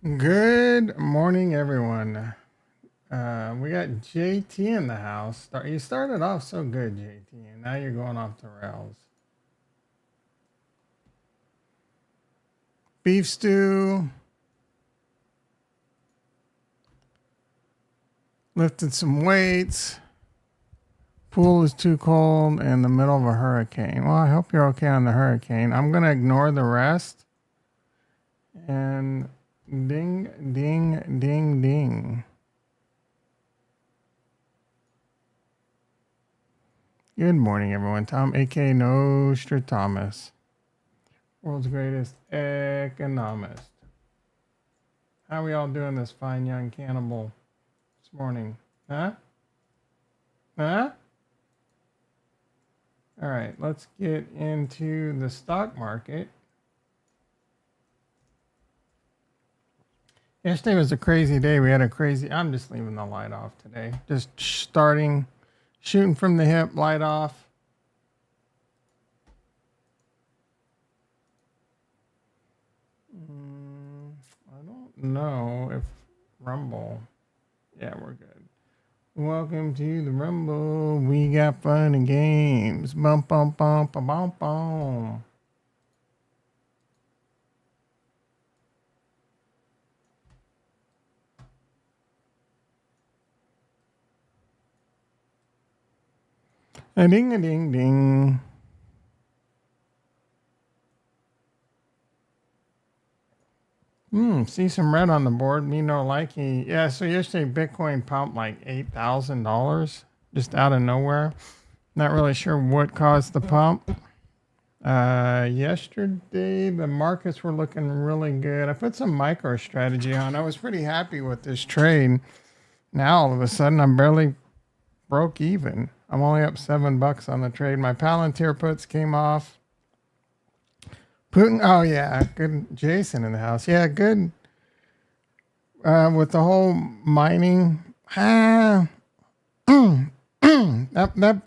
Good morning, everyone. We got JT in the house. You started off so good, JT, and now you're going off the rails. Beef stew, lifted some weights. Pool is too cold in the middle of a hurricane. Well, I hope you're okay on the hurricane. I'm going to ignore the rest. And ding, ding, ding, ding. Good morning, everyone. Tom, a.k.a. Nostradamus. World's greatest economist. How are we all doing this fine young cannibal this morning? Huh? Huh? All right, let's get into the stock market. Yesterday was a crazy day. We had a crazy, I'm just leaving the light off today. Just shooting from the hip, light off. I don't know if Rumble. Yeah, we're good. Welcome to the Rumble. We got fun and games. Bum, bum, bum, bum, bum, bum. A ding, a ding, ding. See some red on the board. Me no likey. Yeah, so yesterday Bitcoin pumped like $8,000 just out of nowhere. Not really sure what caused the pump. Yesterday the markets were looking really good. I put some micro strategy on. I was pretty happy with this trade. Now all of a sudden I'm barely broke even. I'm only up $7 on the trade. My Palantir puts came off. Putin, oh yeah, good. Jason in the house. Yeah, good. With the whole mining, that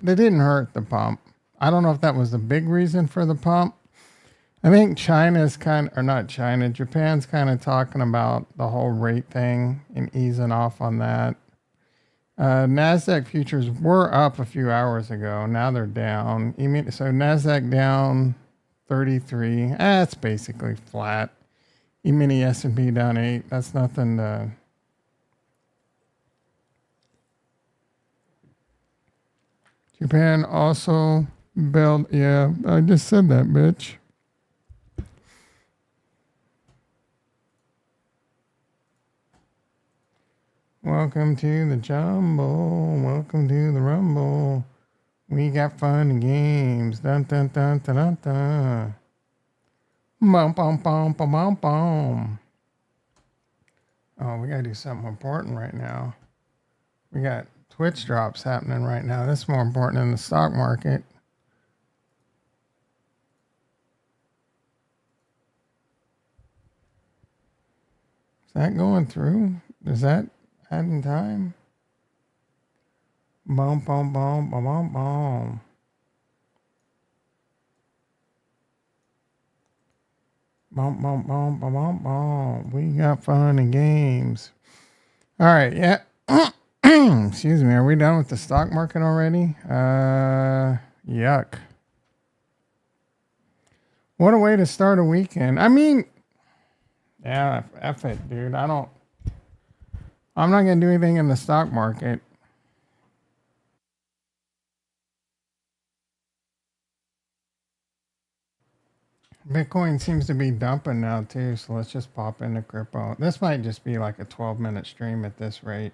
didn't hurt the pump. I don't know if that was the big reason for the pump. I think China's or not China, Japan's kind of talking about the whole rate thing and easing off on that. Nasdaq futures were up a few hours ago. Now they're down. So Nasdaq down 33. That's basically flat. E-mini S&P down 8. That's nothing to... Japan also built... Yeah, I just said that, bitch. Welcome to the Jumble. Welcome to the Rumble. We got fun and games. Dun, dun, dun, dun, dun, dun. Bum, bum, bum, bum, bum, bum. Oh, we got to do something important right now. We got Twitch drops happening right now. That's more important than the stock market. Is that going through? Is that adding time? Boom, boom, boom, boom, boom, boom. Boom, boom, boom, boom, boom, boom. We got fun and games. All right, yeah. Excuse me. Are we done with the stock market already? Yuck. What a way to start a weekend. I mean, yeah, F it, dude. I'm not going to do anything in the stock market. Bitcoin seems to be dumping now too, so let's just pop into crypto. This might just be like a 12-minute stream at this rate.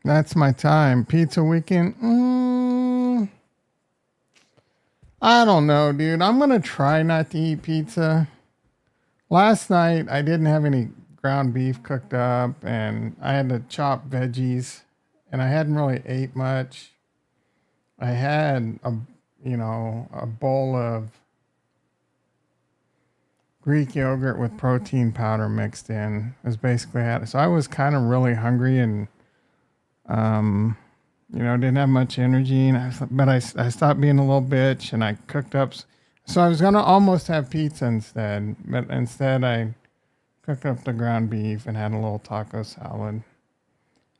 That's my time. Pizza weekend? I don't know, dude. I'm going to try not to eat pizza. Last night, I didn't have any ground beef cooked up, and I had to chop veggies, and I hadn't really ate much. I had a bowl of Greek yogurt with protein powder mixed in. It was basically had. So I was kind of really hungry, and didn't have much energy, and I stopped being a little bitch, and I cooked up. So I was gonna almost have pizza instead, but instead I cooked up the ground beef and had a little taco salad.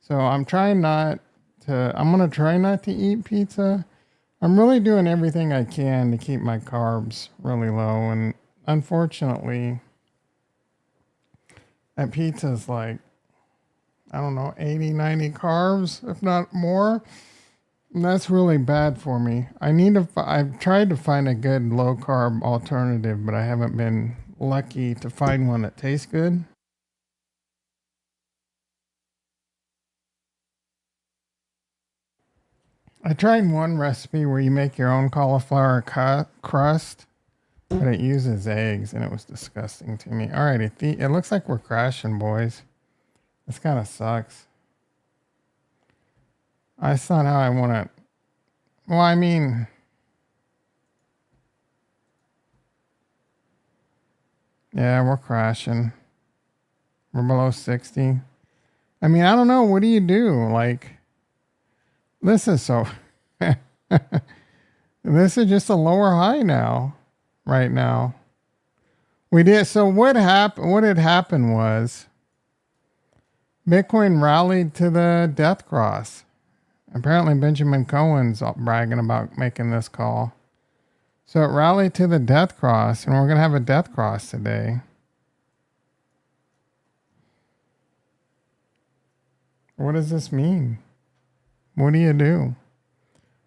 So I'm gonna try not to eat pizza. I'm really doing everything I can to keep my carbs really low, and unfortunately, that pizza is like, I don't know, 80, 90 carbs, if not more. And that's really bad for me. I've tried to find a good low carb alternative, but I haven't been lucky to find one that tastes good. I tried one recipe where you make your own cauliflower crust, but it uses eggs, and it was disgusting to me. All right, it looks like we're crashing, boys. This kind of sucks. That's not how I want to. Well, I mean, yeah, we're crashing. We're below 60. I mean, I don't know. What do you do? Like, this is so. This is just a lower high now, right now. We did. So what happened? What had happened was Bitcoin rallied to the death cross. Apparently, Benjamin Cohen's bragging about making this call. So it rallied to the death cross, and we're going to have a death cross today. What does this mean? What do you do?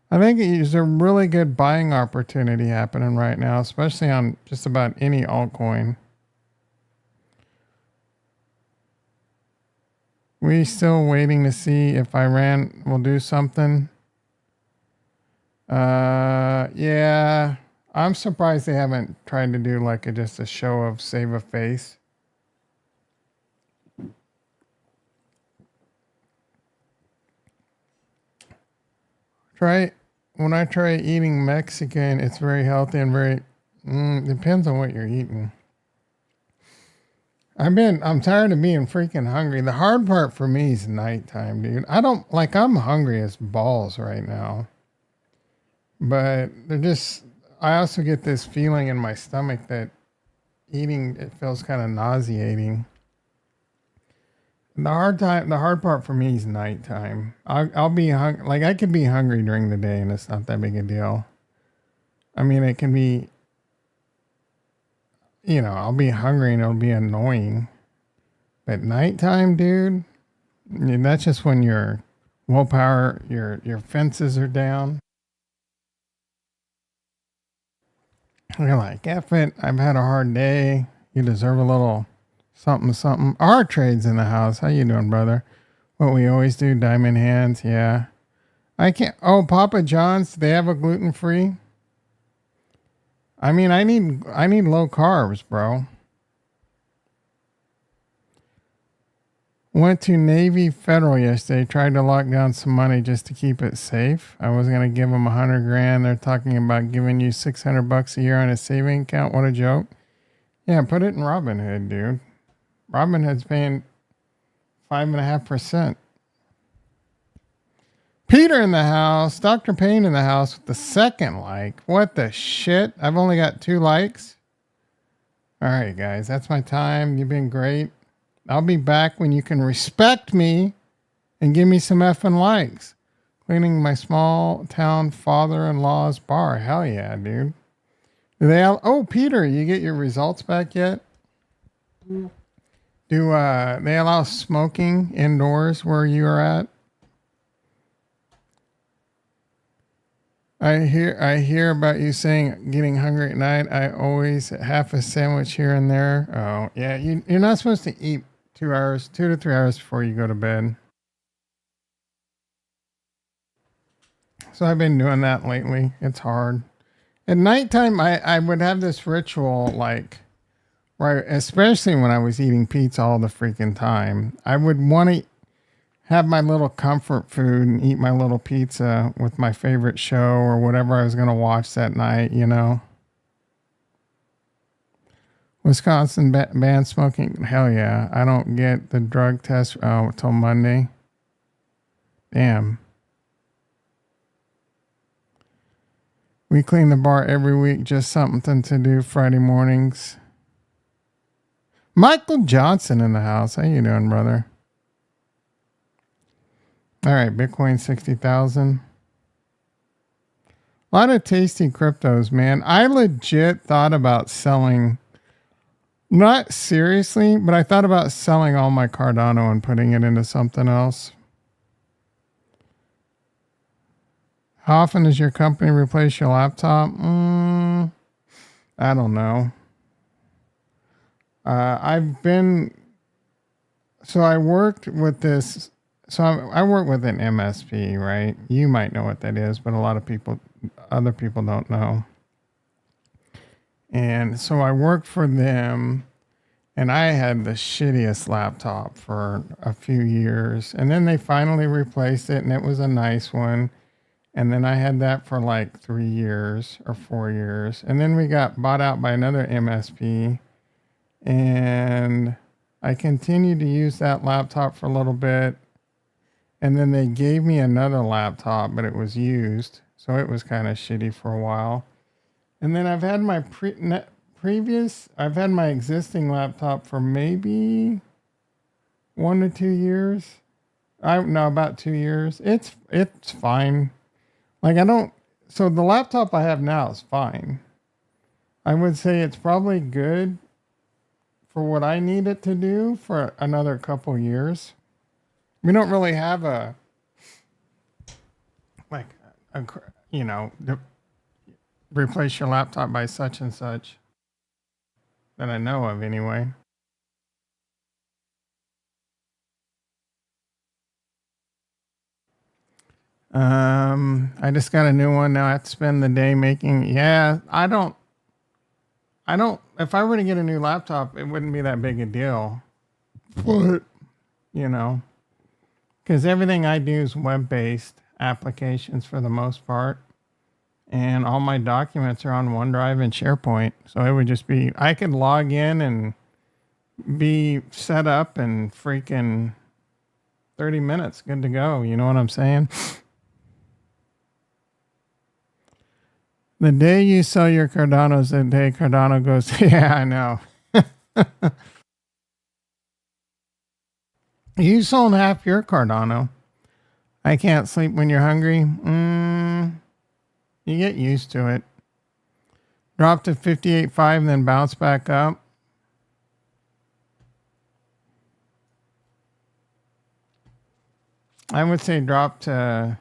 I think there's a really good buying opportunity happening right now, especially on just about any altcoin. We still waiting to see if Iran will do something. Yeah. I'm surprised they haven't tried to do like just a show of save a face. When I try eating Mexican, it's very healthy and very depends on what you're eating. I'm tired of being freaking hungry. The hard part for me is nighttime, dude. I'm hungry as balls right now. But I also get this feeling in my stomach that eating, it feels kind of nauseating. The hard part for me is nighttime. I'll be hungry. Like, I could be hungry during the day and it's not that big a deal. I mean, it can be, I'll be hungry and it'll be annoying. But nighttime, dude, that's just when your willpower, your fences are down. You're like, F it, I've had a hard day. You deserve a little something, something. Our trade's in the house. How you doing, brother? What we always do, diamond hands, yeah. I can't. Oh, Papa John's, they have a gluten free. I mean, I need low carbs, bro. Went to Navy Federal yesterday. Tried to lock down some money just to keep it safe. I was gonna give them 100 grand. They're talking about giving you $600 a year on a saving account. What a joke! Yeah, put it in Robinhood, dude. Robinhood's paying 5.5%. Peter in the house. Dr. Payne in the house with the second like. What the shit? I've only got 2 likes. All right, guys. That's my time. You've been great. I'll be back when you can respect me and give me some effing likes. Cleaning my small town father-in-law's bar. Hell yeah, dude. Oh, Peter, you get your results back yet? Do they allow smoking indoors where you are at? I hear about you saying getting hungry at night. I always half a sandwich here and there. Oh, yeah. You're not supposed to eat 2 to 3 hours before you go to bed. So I've been doing that lately. It's hard. At nighttime, I would have this ritual, like, right, especially when I was eating pizza all the freaking time. I would want to have my little comfort food and eat my little pizza with my favorite show or whatever I was going to watch that night, Wisconsin ban smoking. Hell yeah. I don't get the drug test till Monday. Damn. We clean the bar every week, just something to do Friday mornings. Michael Johnson in the house. How you doing, brother? All right, Bitcoin 60,000. A lot of tasty cryptos, man. I legit thought about selling, not seriously, but I thought about selling all my Cardano and putting it into something else. How often does your company replace your laptop? I don't know. I worked with this. So I work with an MSP, right? You might know what that is, but a lot of people, other people don't know. And so I worked for them, and I had the shittiest laptop for a few years. And then they finally replaced it, and it was a nice one. And then I had that for like 3 years or 4 years. And then we got bought out by another MSP. And I continued to use that laptop for a little bit. And then they gave me another laptop, but it was used. So it was kind of shitty for a while. And then I've had my I've had my existing laptop for maybe 1 to 2 years. About 2 years. It's fine. Like so the laptop I have now is fine. I would say it's probably good for what I need it to do for another couple years. We don't really have replace your laptop by such and such that I know of anyway. I just got a new one now. I have to spend the day making. Yeah, I don't. If I were to get a new laptop, it wouldn't be that big a deal. But because everything I do is web-based applications for the most part, and all my documents are on OneDrive and SharePoint. So it would just be I could log in and be set up in freaking 30 minutes, good to go. You know what I'm saying? The day you sell your Cardanos, the day Cardano goes, yeah, I know. You sold half your Cardano. I can't sleep when you're hungry. You get used to it. Drop to 58.5 then bounce back up. I would say drop to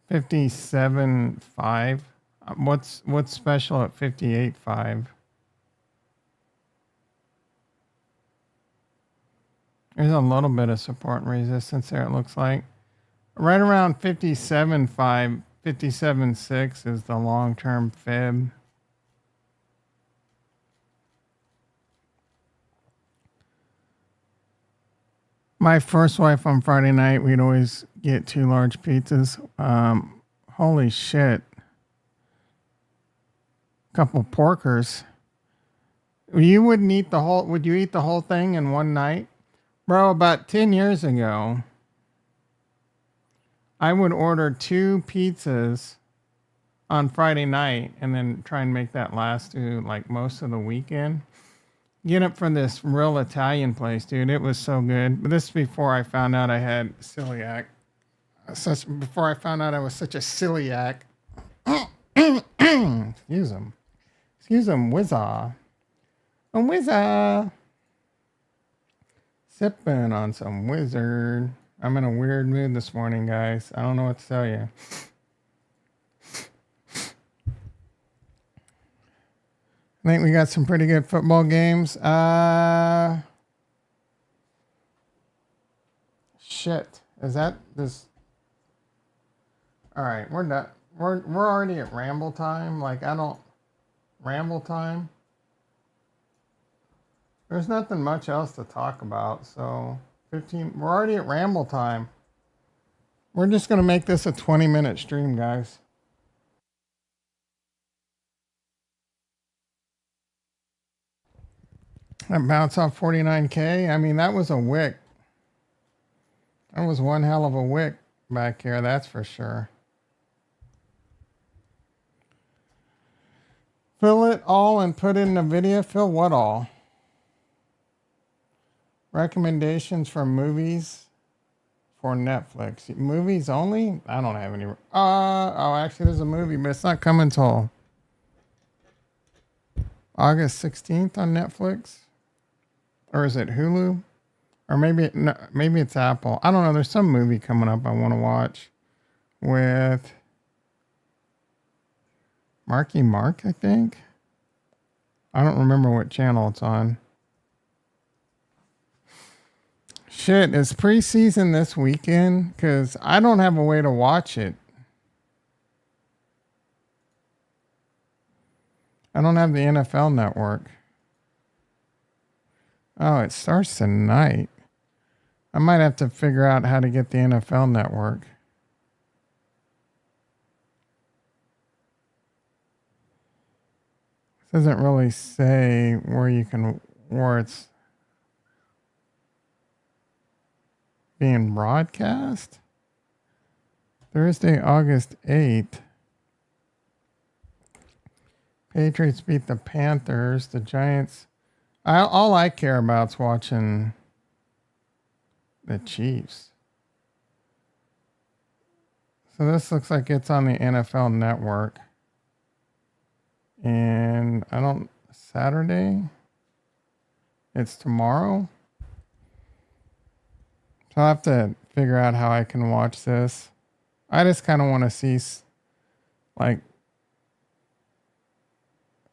57.5. What's special at 58.5? There's a little bit of support and resistance there, it looks like. Right around 57.5, 57.6 is the long-term fib. My first wife on Friday night, we'd always get 2 large pizzas. Holy shit. Couple porkers. You wouldn't eat the whole, would you eat the whole thing in one night? Bro, about 10 years ago, I would order 2 pizzas on Friday night and then try and make that last to like most of the weekend. Get up from this real Italian place, dude. It was so good. But this is before I found out I had celiac. Before I found out I was such a celiac. Excuse him, whizza. A whizza. Sipping on some wizard. I'm in a weird mood this morning, guys. I don't know what to tell you. I think we got some pretty good football games. Shit. Is that this? All right, we're done. We're already at Ramble Time. Like, Ramble Time. There's nothing much else to talk about. So, we're already at Ramble Time. We're just going to make this a 20-minute stream, guys. That bounce off 49K. I mean, that was a wick. That was one hell of a wick back here, that's for sure. Fill it all and put in the video. Fill what all? Recommendations for movies for Netflix. Movies only? I don't have any. Oh, actually, there's a movie, but it's not coming till August 16th on Netflix. Or is it Hulu? Or maybe it's Apple. I don't know. There's some movie coming up I want to watch with Marky Mark, I think. I don't remember what channel it's on. Shit, is preseason this weekend? Because I don't have a way to watch it. I don't have the NFL network. Oh, it starts tonight. I might have to figure out how to get the NFL network. It doesn't really say where it's being broadcast. Thursday, August 8th. Patriots beat the Panthers. The Giants. All I care about is watching the Chiefs. So this looks like it's on the NFL network. And Saturday? It's tomorrow? So I'll have to figure out how I can watch this. I just kind of want to see like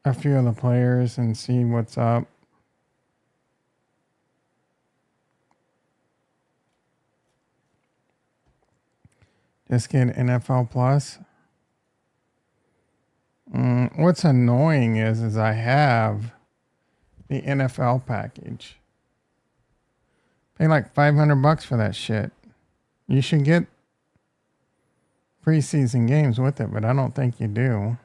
a few of the players and see what's up. Just get NFL Plus. What's annoying is I have the NFL package. Pay like $500 for that shit. You should get preseason games with it, but I don't think you do.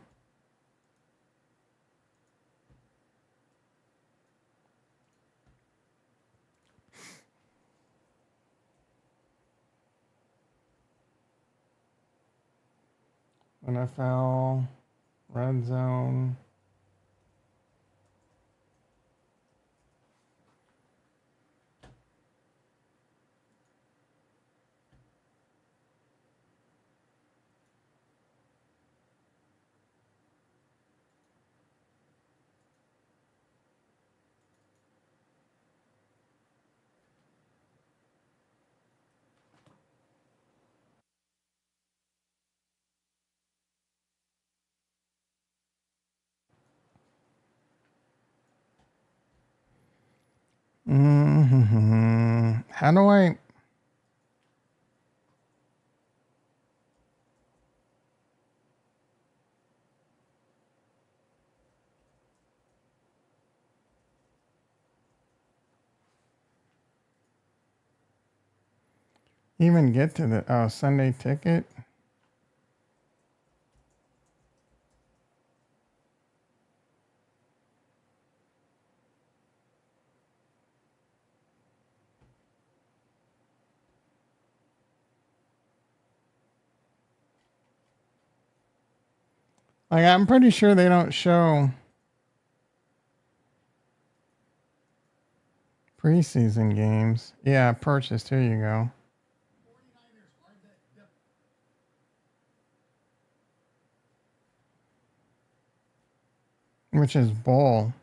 NFL, Red Zone. How do I even get to the Sunday ticket? Like, I'm pretty sure they don't show preseason games. Yeah, purchased. Here you go. Which is bull.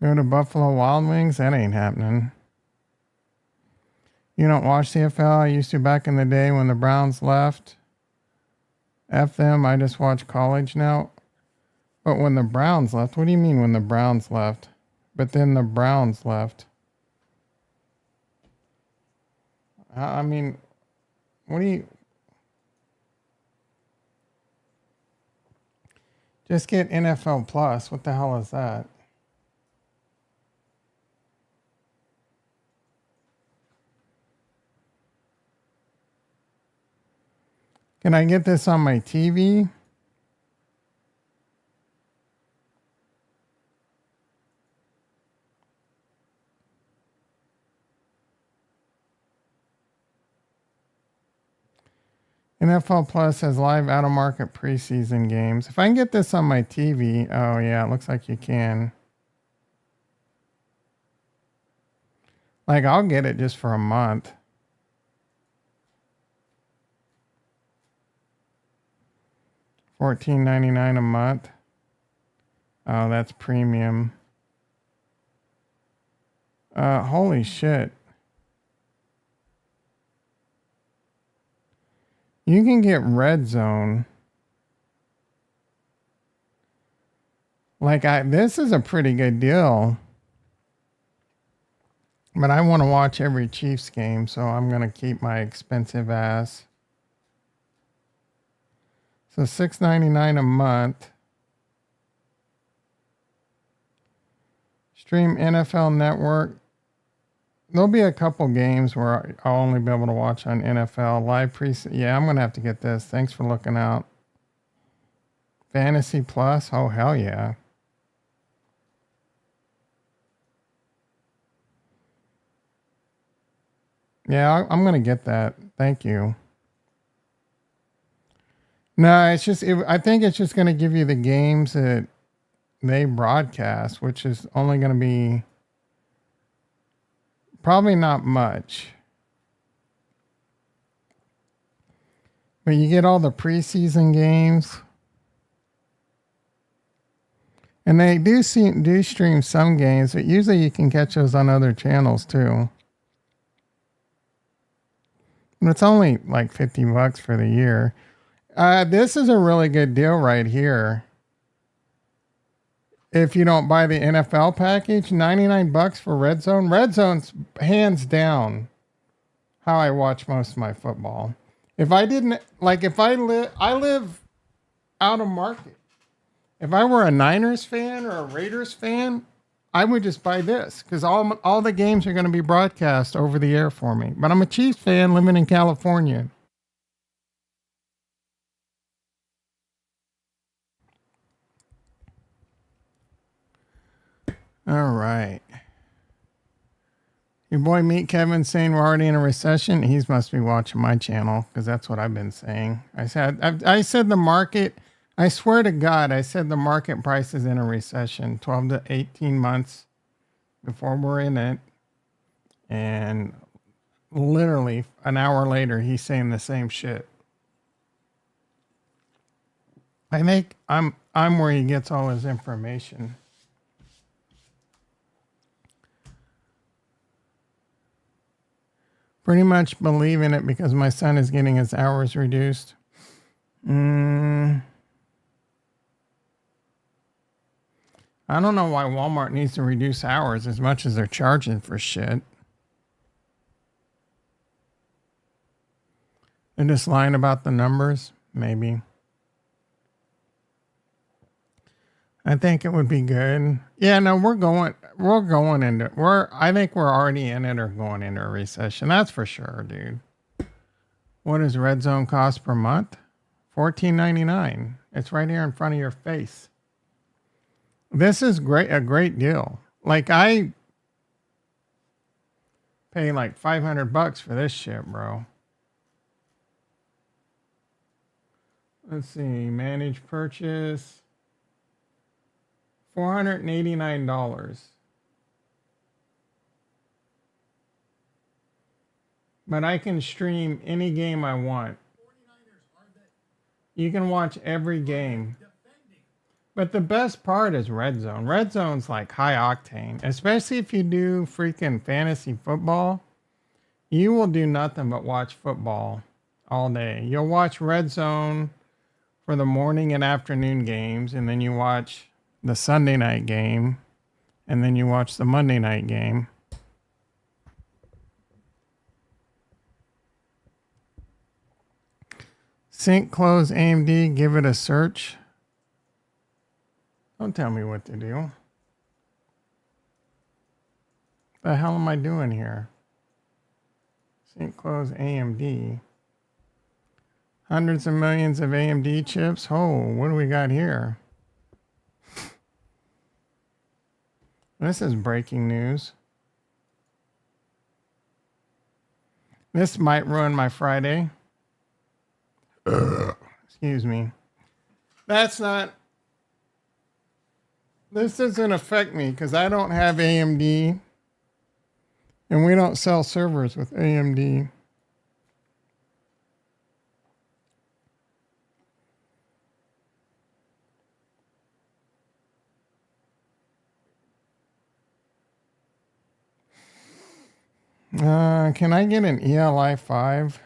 Go to Buffalo Wild Wings? That ain't happening. You don't watch CFL? I used to back in the day when the Browns left. F them. I just watch college now. But when the Browns left, what do you mean when the Browns left? But then the Browns left. I mean, what do you... Just get NFL Plus. What the hell is that? Can I get this on my TV? NFL Plus has live out of market preseason games. If I can get this on my TV, oh yeah, it looks like you can. Like I'll get it just for a month. $14.99 a month. Oh, that's premium. Holy shit. You can get Red Zone. Like this is a pretty good deal. But I want to watch every Chiefs game, so I'm going to keep my expensive ass. So $6.99 a month. Stream NFL Network. There'll be a couple games where I'll only be able to watch on NFL live preseason. Yeah, I'm gonna have to get this. Thanks for looking out. Fantasy Plus. Oh hell yeah. Yeah, I'm gonna get that. Thank you. No, it's just. I think it's just gonna give you the games that they broadcast, which is only gonna be probably not much. But you get all the preseason games. And they do stream some games, but usually you can catch those on other channels too. And it's only like $50 for the year. This is a really good deal right here. If you don't buy the NFL package, $99 for Red Zone. Red Zone's hands down how I watch most of my football. If I didn't, like if I live out of market. If I were a Niners fan or a Raiders fan, I would just buy this because all the games are going to be broadcast over the air for me. But I'm a Chiefs fan living in California. All right. Your boy Meet Kevin saying we're already in a recession. He must be watching my channel because that's what I've been saying. I said the market. I swear to God, I said the market price is in a recession, 12 to 18 months before we're in it. And literally an hour later, he's saying the same shit. I think I'm where he gets all his information. Pretty much believe in it because my son is getting his hours reduced. I don't know why Walmart needs to reduce hours as much as they're charging for shit. They're just lying about the numbers, maybe. I think it would be good. Yeah, no, I think we're already in it or going into a recession. That's for sure, dude. What does Red Zone cost per month? $14.99. It's right here in front of your face. This is a great deal. Like I pay like $500 for this shit, bro. Let's see, manage purchase. $489. But I can stream any game I want. You can watch every game. But the best part is Red Zone. Red Zone's like high octane, especially if you do freaking fantasy football. You will do nothing but watch football all day. You'll watch Red Zone for the morning and afternoon games, and then you watch the Sunday night game, and then you watch the Monday night game. Sync close AMD, give it a search. Don't tell me what to do. The hell am I doing here? Sync close AMD. Hundreds of millions of AMD chips. Oh, what do we got here? This is breaking news. This might ruin my Friday. Excuse me. That's not. This doesn't affect me because I don't have AMD, and we don't sell servers with AMD. Can I get an ELI 5?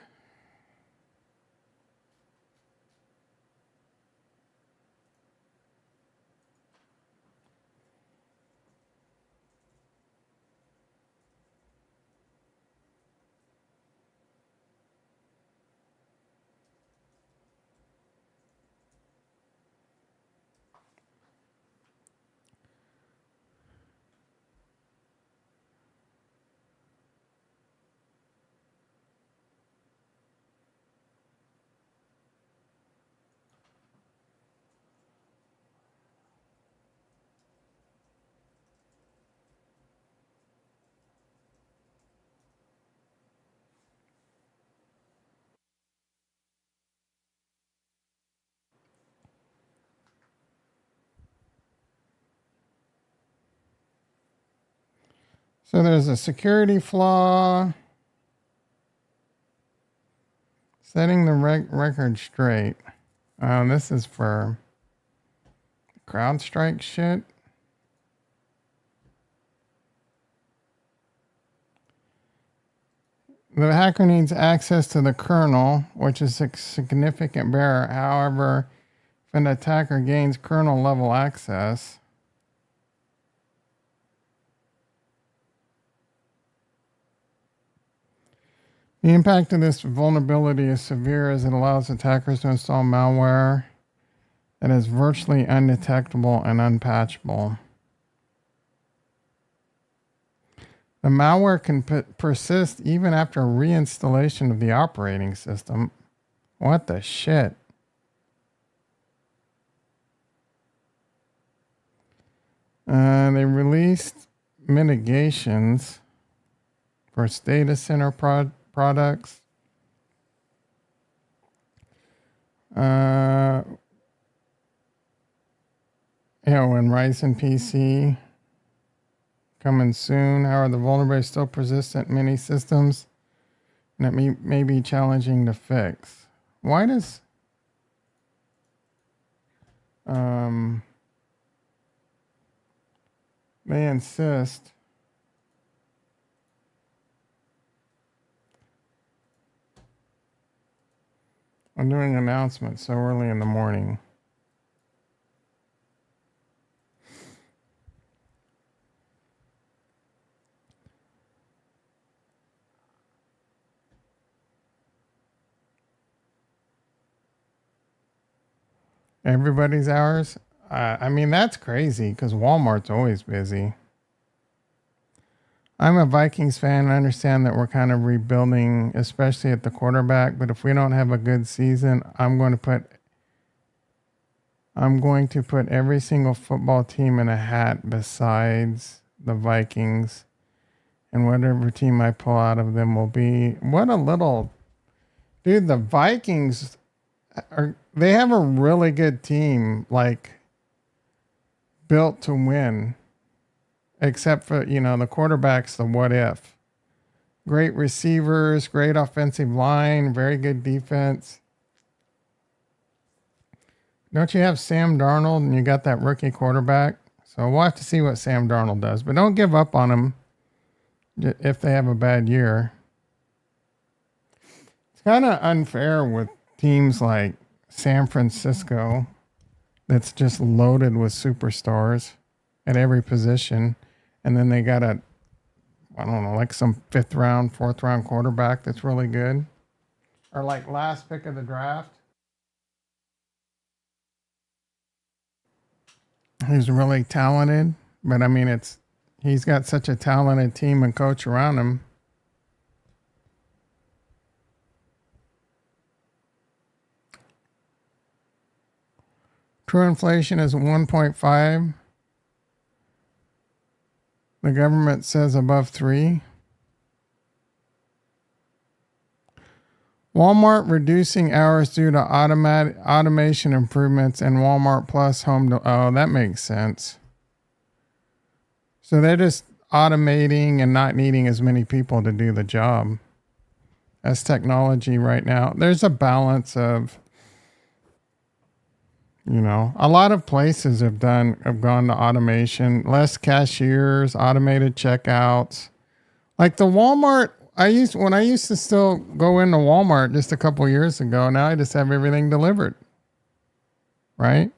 So there's a security flaw. Setting the record straight. This is for CrowdStrike shit. The hacker needs access to the kernel, which is a significant barrier. However, if an attacker gains kernel level access, the impact of this vulnerability is severe as it allows attackers to install malware that is virtually undetectable and unpatchable. The malware can persist even after reinstallation of the operating system. What the shit? They released mitigations for data center products. And Ryzen PC coming soon. However, the vulnerability is still persistent in many systems, and it may be challenging to fix. Why does they insist on doing announcements so early in the morning? Everybody's hours? I mean, that's crazy because Walmart's always busy. I'm a Vikings fan and I understand that we're kind of rebuilding, especially at the quarterback. But if we don't have a good season, I'm going to put every single football team in a hat besides the Vikings. And whatever team I pull out of them will be. What a little... Dude, the Vikings... They have a really good team, like, built to win. Except for, the quarterback's the what if. Great receivers, great offensive line, very good defense. Don't you have Sam Darnold and you got that rookie quarterback? So we'll have to see what Sam Darnold does. But don't give up on him if they have a bad year. It's kind of unfair with teams like San Francisco that's just loaded with superstars at every position. And then they got like some 5th round, 4th round quarterback that's really good. Or like last pick of the draft. He's really talented. But I mean, he's got such a talented team and coach around him. True inflation is 1.5. The government says above 3. Walmart reducing hours due to automation improvements and Walmart Plus oh, that makes sense. So they're just automating and not needing as many people to do the job. That's technology right now. There's a balance of, a lot of places have gone to automation, less cashiers, automated checkouts. Like the Walmart, when I used to still go into Walmart just a couple years ago, now I just have everything delivered. Right?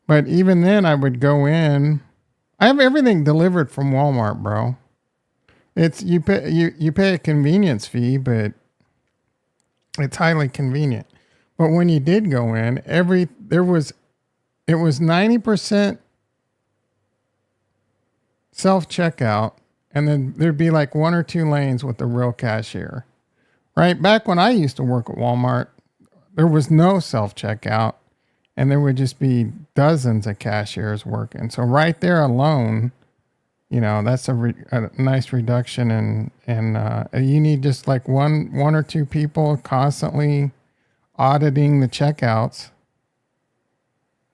But even then I would go in, I have everything delivered from Walmart, bro. It's you pay a convenience fee, but it's highly convenient. But when you did go in, it was 90% self-checkout, and then there'd be like one or two lanes with the real cashier. Right? Back when I used to work at Walmart, there was no self-checkout, and there would just be dozens of cashiers working. So right there alone, that's a nice reduction in you need just like one or two people constantly auditing the checkouts.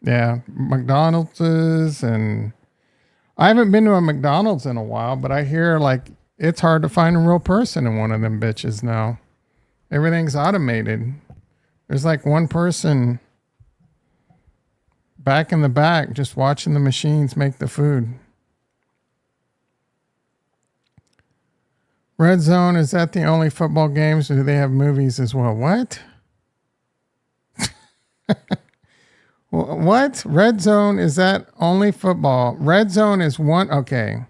Yeah, McDonald's, and I haven't been to a McDonald's in a while, but I hear like it's hard to find a real person in one of them bitches now. Everything's automated. There's like one person back in the back just watching the machines make the food. Red Zone, is that the only football games, or do they have movies as well? What? What? Red Zone, is that only football? Red Zone is one. Okay.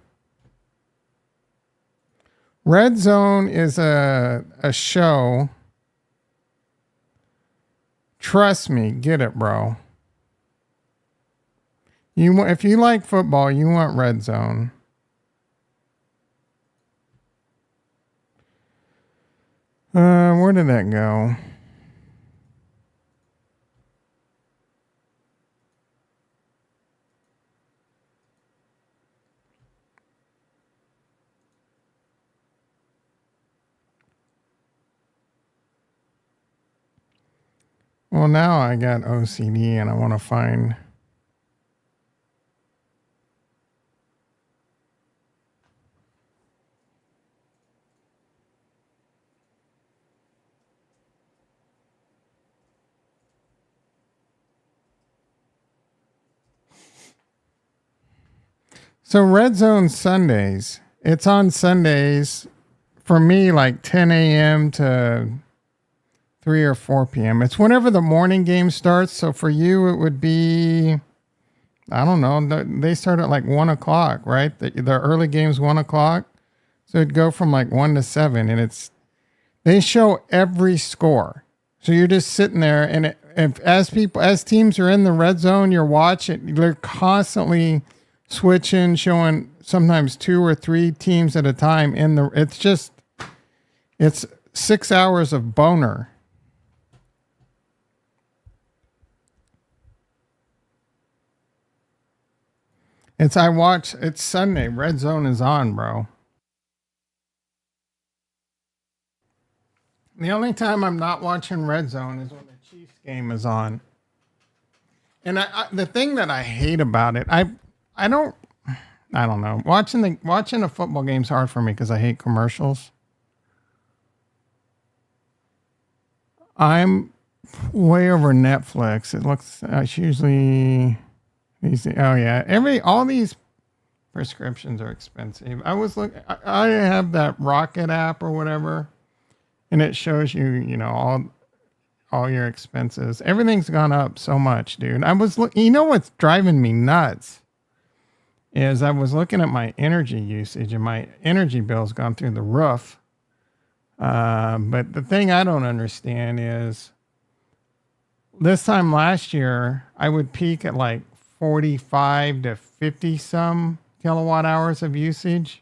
Red Zone is a show. Trust me, get it, bro. If you like football, you want Red Zone. Where did that go? Well, now I got OCD and I want to find. So Red Zone Sundays, it's on Sundays for me, like 10 a.m. to 3 or 4 p.m. It's whenever the morning game starts. So for you, it would be, I don't know, they start at like 1 o'clock, right? The early game's 1 o'clock. So it'd go from like 1 to 7, and they show every score. So you're just sitting there, and as teams are in the red zone, you're watching, they're constantly switching, showing sometimes 2 or 3 teams at a time it's 6 hours of boner. It's Sunday, Red Zone is on, bro. The only time I'm not watching Red Zone is when the Chiefs game is on. And the thing that I hate about it, I don't know. Watching a football game is hard for me because I hate commercials. I'm way over Netflix. It looks it's usually oh yeah, all these prescriptions are expensive. I have that Rocket app or whatever, and it shows you all your expenses. Everything's gone up so much, dude. What's driving me nuts is I was looking at my energy usage, and my energy bill's gone through the roof. But the thing I don't understand is this time last year, I would peak at like 45 to 50 some kilowatt hours of usage.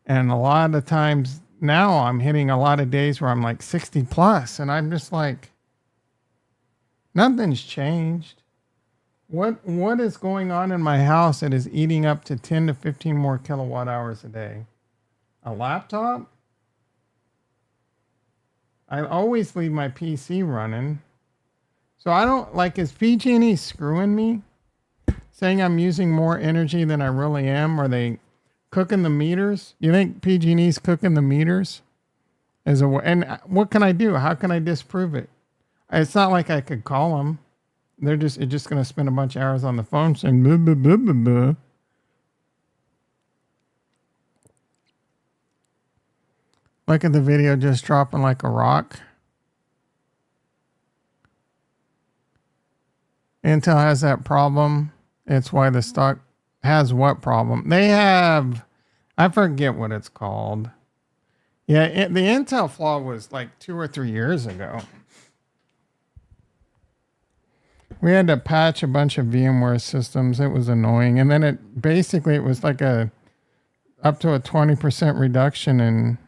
And a lot of times now I'm hitting a lot of days where I'm like 60 plus, and I'm just like, nothing's changed. What is going on in my house that is eating up to 10 to 15 more kilowatt hours a day? A laptop? I always leave my PC running. So I don't like, is PG&E screwing me? Saying I'm using more energy than I really am? Are they cooking the meters? You think PG&E's cooking the meters? And what can I do? How can I disprove it? It's not like I could call them. They're just going to spend a bunch of hours on the phone saying blah, blah, blah, blah, blah. Look at the video just dropping like a rock. Intel has that problem. It's why the stock has what problem? They have, I forget what it's called. Yeah, the Intel flaw was like 2 or 3 years ago. We had to patch a bunch of VMware systems. It was annoying. And then it was like up to a 20% reduction in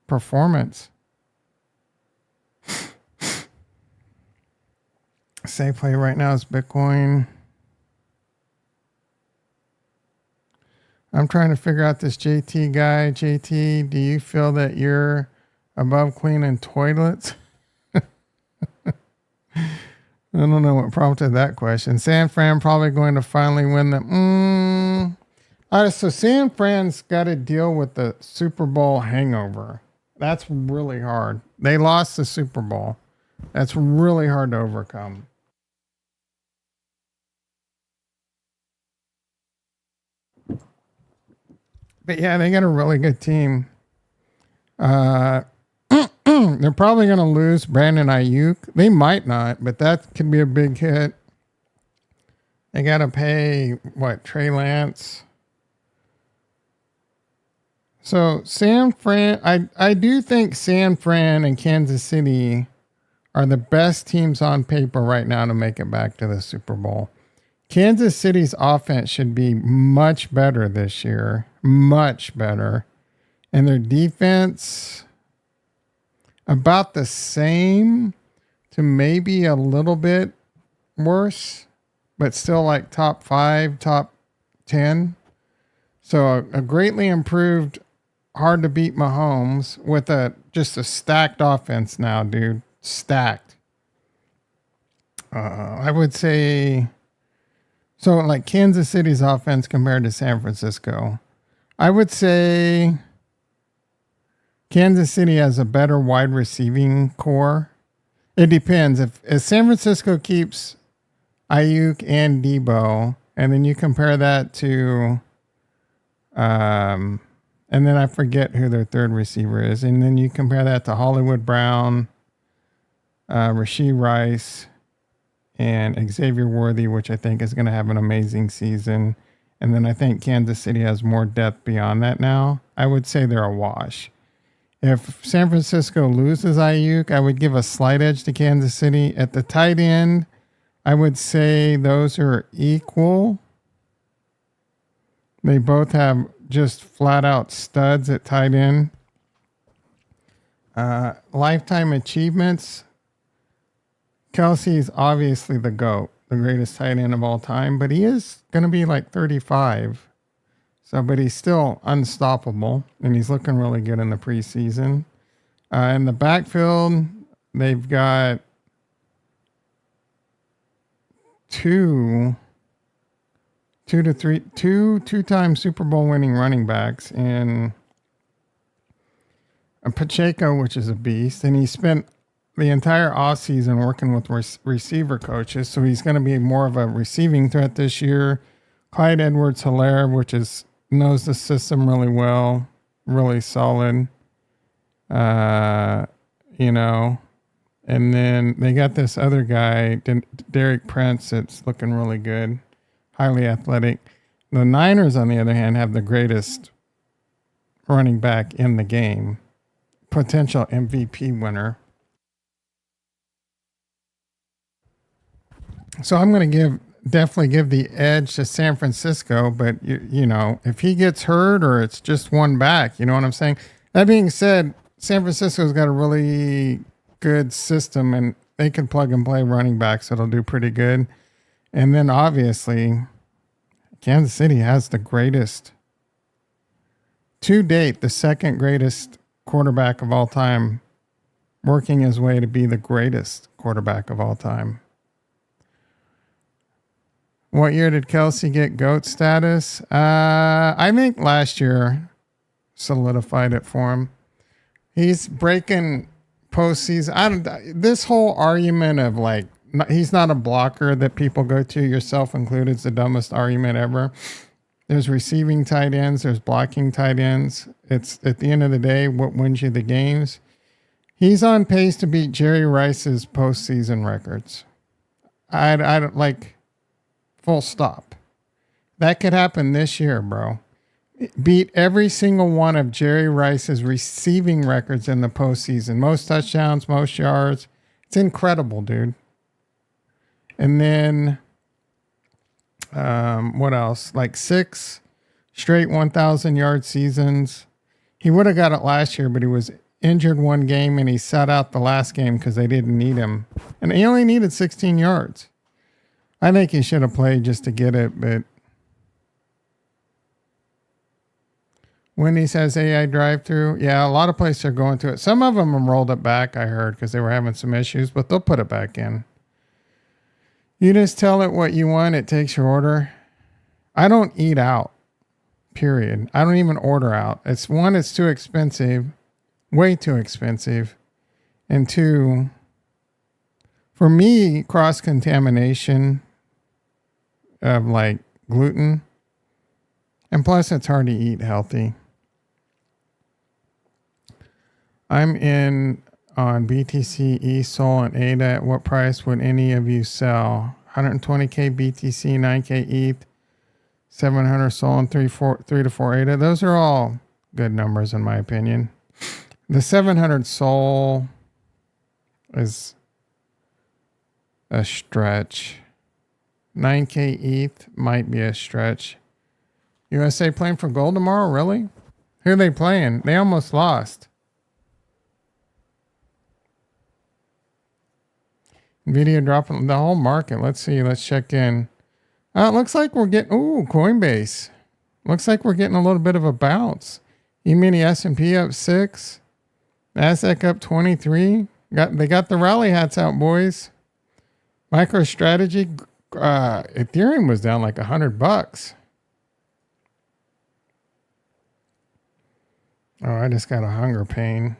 performance. Safe play right now is Bitcoin. I'm trying to figure out this JT guy. JT, do you feel that you're above cleaning toilets? I don't know what prompted that question. San Fran probably going to finally win the... All right, so San Fran's got to deal with the Super Bowl hangover. That's really hard. They lost the Super Bowl. That's really hard to overcome. But yeah, they got a really good team. They're probably going to lose Brandon Ayuk. They might not, but that could be a big hit. They got to pay, Trey Lance. So San Fran, I do think San Fran and Kansas City are the best teams on paper right now to make it back to the Super Bowl. Kansas City's offense should be much better this year. Much better. And their defense, about the same to maybe a little bit worse, but still like top 5, top 10. So a greatly improved, hard to beat Mahomes with just a stacked offense now, dude. Stacked. I would say, so like Kansas City's offense compared to San Francisco, I would say Kansas City has a better wide receiving core. It depends. If San Francisco keeps Ayuk and Debo, and then you compare that to, and then I forget who their third receiver is, and then you compare that to Hollywood Brown, Rashee Rice, and Xavier Worthy, which I think is going to have an amazing season. And then I think Kansas City has more depth beyond that now. I would say they're a wash. If San Francisco loses Ayuk, I would give a slight edge to Kansas City. At the tight end, I would say those are equal. They both have just flat out studs at tight end. Lifetime achievements. Kelsey is obviously the GOAT, the greatest tight end of all time, but he is going to be like 35. So, but he's still unstoppable, and he's looking really good in the preseason. In the backfield, they've got two-time Super Bowl winning running backs in Pacheco, which is a beast, and he spent the entire offseason working with receiver coaches, so he's going to be more of a receiving threat this year. Clyde Edwards-Helaire, which knows the system really well, really solid. And then they got this other guy, Derek Prince, that's looking really good, highly athletic. The Niners, on the other hand, have the greatest running back in the game, potential MVP winner. So I'm going to definitely give the edge to San Francisco, but if he gets hurt or it's just one back, you know what I'm saying? That being said, San Francisco's got a really good system and they can plug and play running backs that'll do pretty good. And then obviously Kansas City has the greatest, to date, the second greatest quarterback of all time working his way to be the greatest quarterback of all time. What year did Kelsey get GOAT status? I think last year solidified it for him. He's breaking postseason. This whole argument of like, he's not a blocker that people go to, yourself included, is the dumbest argument ever. There's receiving tight ends. There's blocking tight ends. It's at the end of the day, what wins you the games. He's on pace to beat Jerry Rice's postseason records. I don't like, full stop. That could happen this year, bro. Beat every single one of Jerry Rice's receiving records in the postseason. Most touchdowns, most yards. It's incredible, dude. And then, what else? Like 6 straight 1,000-yard seasons. He would have got it last year, but he was injured one game and he sat out the last game because they didn't need him. And he only needed 16 yards. I think he should have played just to get it, but Wendy's has AI drive-through. Yeah, a lot of places are going to it. Some of them have rolled it back, I heard, because they were having some issues, but they'll put it back in. You just tell it what you want. It takes your order. I don't eat out, period. I don't even order out. It's one, it's too expensive, way too expensive. And two, for me, cross-contamination of like gluten, and plus it's hard to eat healthy. I'm in on BTC, eSol, and ADA. At what price would any of you sell? 120K BTC, 9K ETH, 700 Sol, and 3 to 4 ADA. Those are all good numbers in my opinion. The 700 Sol is a stretch. 9K ETH might be a stretch. USA playing for gold tomorrow? Really? Who are they playing? They almost lost. Nvidia dropping the whole market. Let's see. Let's check in. It looks like we're getting... Ooh, Coinbase. Looks like we're getting a little bit of a bounce. E-mini S&P up 6. Nasdaq up 23. They got the rally hats out, boys. MicroStrategy... Ethereum was down like $100. Oh, I just got a hunger pain.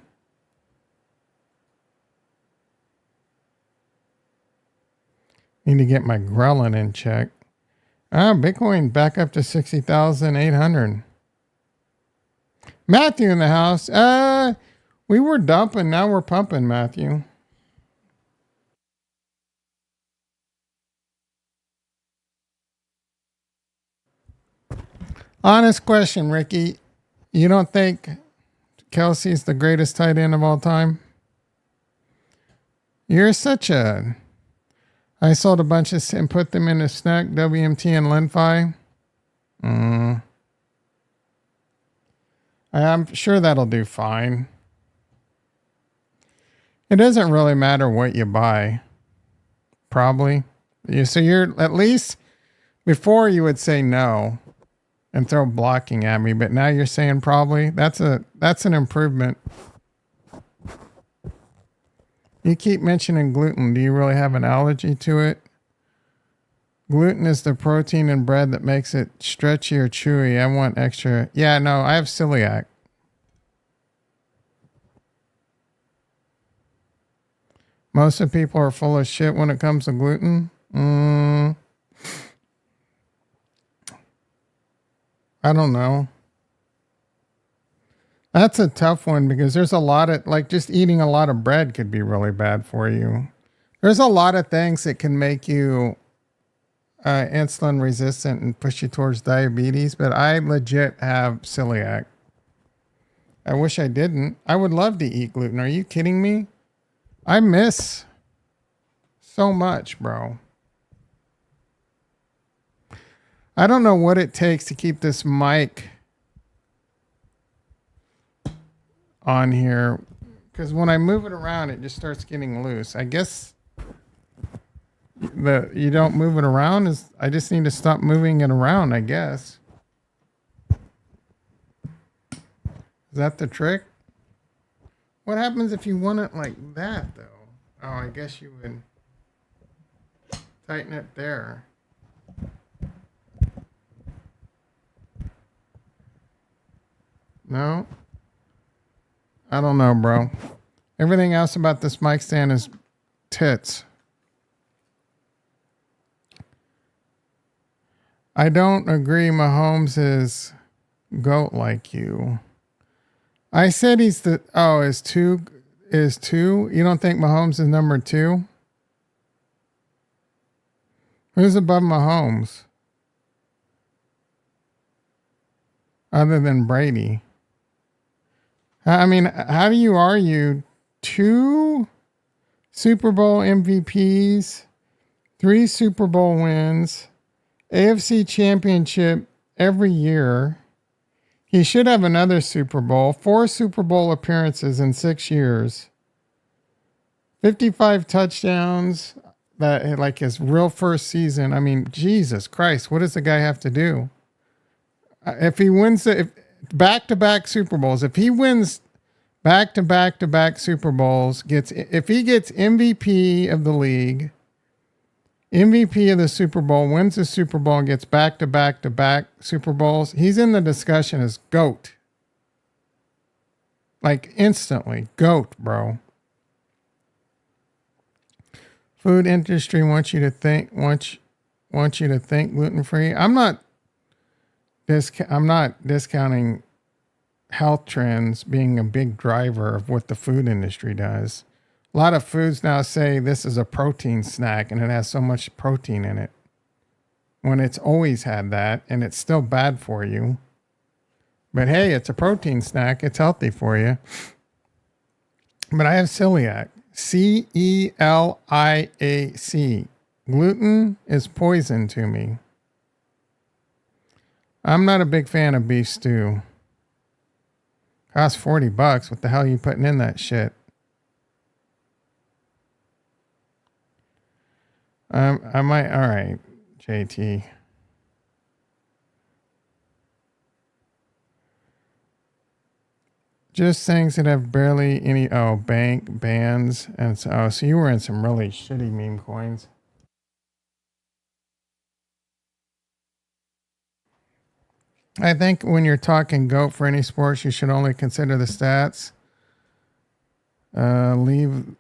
Need to get my ghrelin in check. Bitcoin back up to 60,800. Matthew in the house. We were dumping, now we're pumping, Matthew. Honest question, Ricky. You don't think Kelsey's the greatest tight end of all time? You're such a... I sold a bunch of and put them in a snack, WMT and LenFi. I'm sure that'll do fine. It doesn't really matter what you buy. Probably. So you're at least... Before you would say no and throw blocking at me, but now you're saying probably. That's an improvement. You keep mentioning gluten. Do you really have an allergy to it? Gluten is the protein in bread that makes it stretchy or chewy. I want extra. Yeah, no, I have celiac. Most of people are full of shit when it comes to gluten. I don't know. That's a tough one because there's a lot of, like, just eating a lot of bread could be really bad for you. There's a lot of things that can make you insulin resistant and push you towards diabetes, but I legit have celiac. I wish I didn't. I would love to eat gluten. Are you kidding me? I miss so much, bro. I don't know what it takes to keep this mic on here, because when I move it around, it just starts getting loose. I guess you don't move it around. I just need to stop moving it around, I guess. Is that the trick? What happens if you want it like that, though? Oh, I guess you would tighten it there. No? I don't know, bro. Everything else about this mic stand is tits. I don't agree Mahomes is GOAT like you. I said he's the is two. You don't think Mahomes is number two? Who's above Mahomes? Other than Brady. I mean, how do you argue two Super Bowl MVPs, three Super Bowl wins, AFC championship every year? He should have another Super Bowl, 4 Super Bowl appearances in 6 years, 55 touchdowns, that like his real first season. I mean, Jesus Christ, what does the guy have to do? If he wins the back-to-back Super Bowls, if he wins back-to-back-to-back Super Bowls, if he gets MVP of the league, MVP of the Super Bowl, wins the Super Bowl, and gets back-to-back-to-back Super Bowls, he's in the discussion as GOAT. Like instantly, GOAT, bro. Food industry wants you to think gluten-free. I'm not discounting health trends being a big driver of what the food industry does. A lot of foods now say this is a protein snack and it has so much protein in it, when it's always had that and it's still bad for you. But hey, it's a protein snack. It's healthy for you. But I have celiac. CELIAC. Gluten is poison to me. I'm not a big fan of beef stew. Costs $40. What the hell are you putting in that shit? I might. All right, JT. Just things that have barely any. Oh, bank bands, and so you were in some really shitty meme coins. I think when you're talking GOAT for any sports, you should only consider the stats. Leave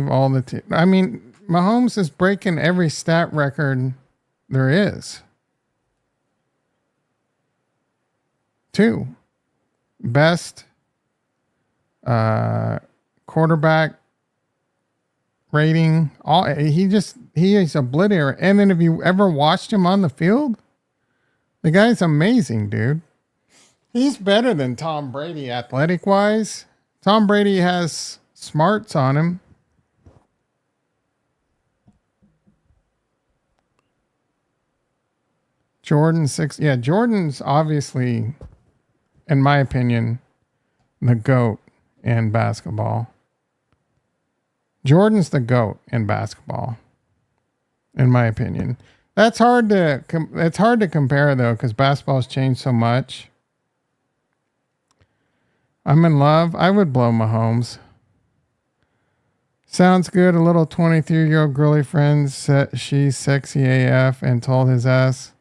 all the. I mean, Mahomes is breaking every stat record there is. 2. Best quarterback rating. He is obliterated. And then, if you ever watched him on the field, the guy's amazing, dude. He's better than Tom Brady athletic wise. Tom Brady has smarts on him. Jordan 6. Yeah, Jordan's obviously, in my opinion, the GOAT in basketball. Jordan's the GOAT in basketball, in my opinion. It's hard to compare though, because basketball's changed so much. I'm in love. I would blow Mahomes. Sounds good. A little 23-year-old girly friend said she's sexy AF and told his ass.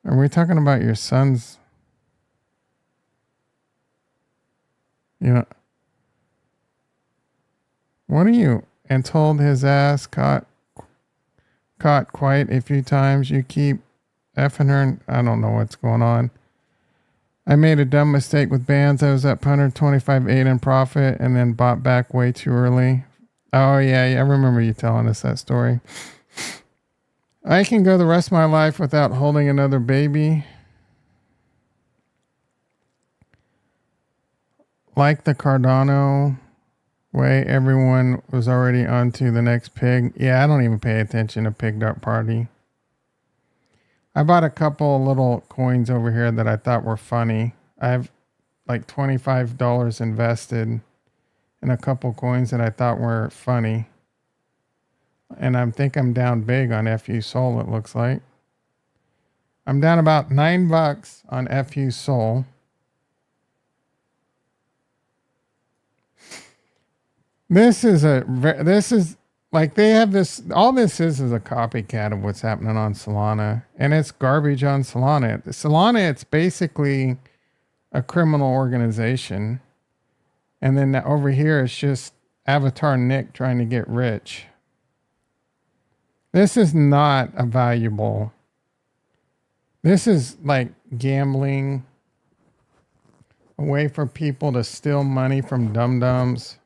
Are we talking about your son's? You know, what are you? And told his ass caught quite a few times. You keep effing her. And I don't know what's going on. I made a dumb mistake with bands. I was up 125.8 in profit and then bought back way too early. Oh yeah, I remember you telling us that story. I can go the rest of my life without holding another baby. Like the Cardano way, everyone was already on to the next pig. Yeah, I don't even pay attention to Pig Dart Party. I bought a couple little coins over here that I thought were funny. I have like $25 invested in a couple coins that I thought were funny. And I think I'm down big on FU Soul, it looks like. I'm down about $9 on FU Soul. this is like they have this. All this is a copycat of what's happening on Solana, and it's garbage on Solana. Solana, it's basically a criminal organization, and then over here it's just Avatar Nick trying to get rich. This is not a valuable. This is like gambling, a way for people to steal money from dum-dums.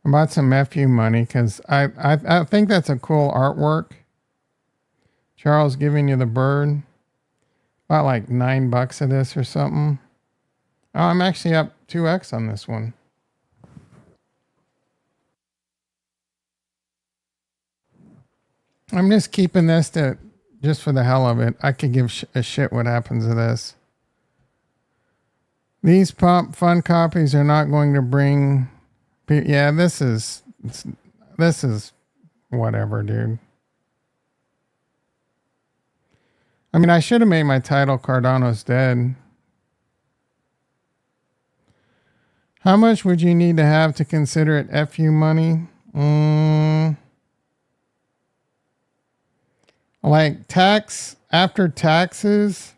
I bought some FU money because I think that's a cool artwork. Charles giving you the bird. About like $9 of this or something. Oh, I'm actually up 2x on this one. I'm just keeping this to just for the hell of it. I could give a shit what happens to this. These pop fun copies are not going to bring. Yeah, this is whatever, dude. I mean, I should have made my title Cardano's dead. How much would you need to have to consider it FU money? Like tax after taxes.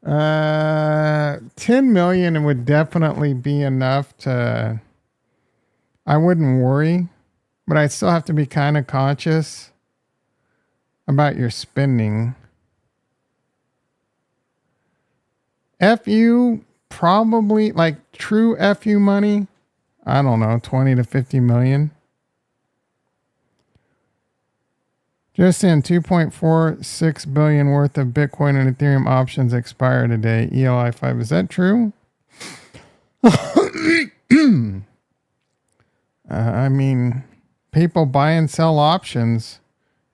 10 million would definitely be enough to. I wouldn't worry, but I'd still have to be kind of conscious about your spending. FU probably like true FU money. I don't know, 20 to 50 million. Just in 2.46 billion worth of Bitcoin and Ethereum options expire today. ELI 5. Is that true? I mean, people buy and sell options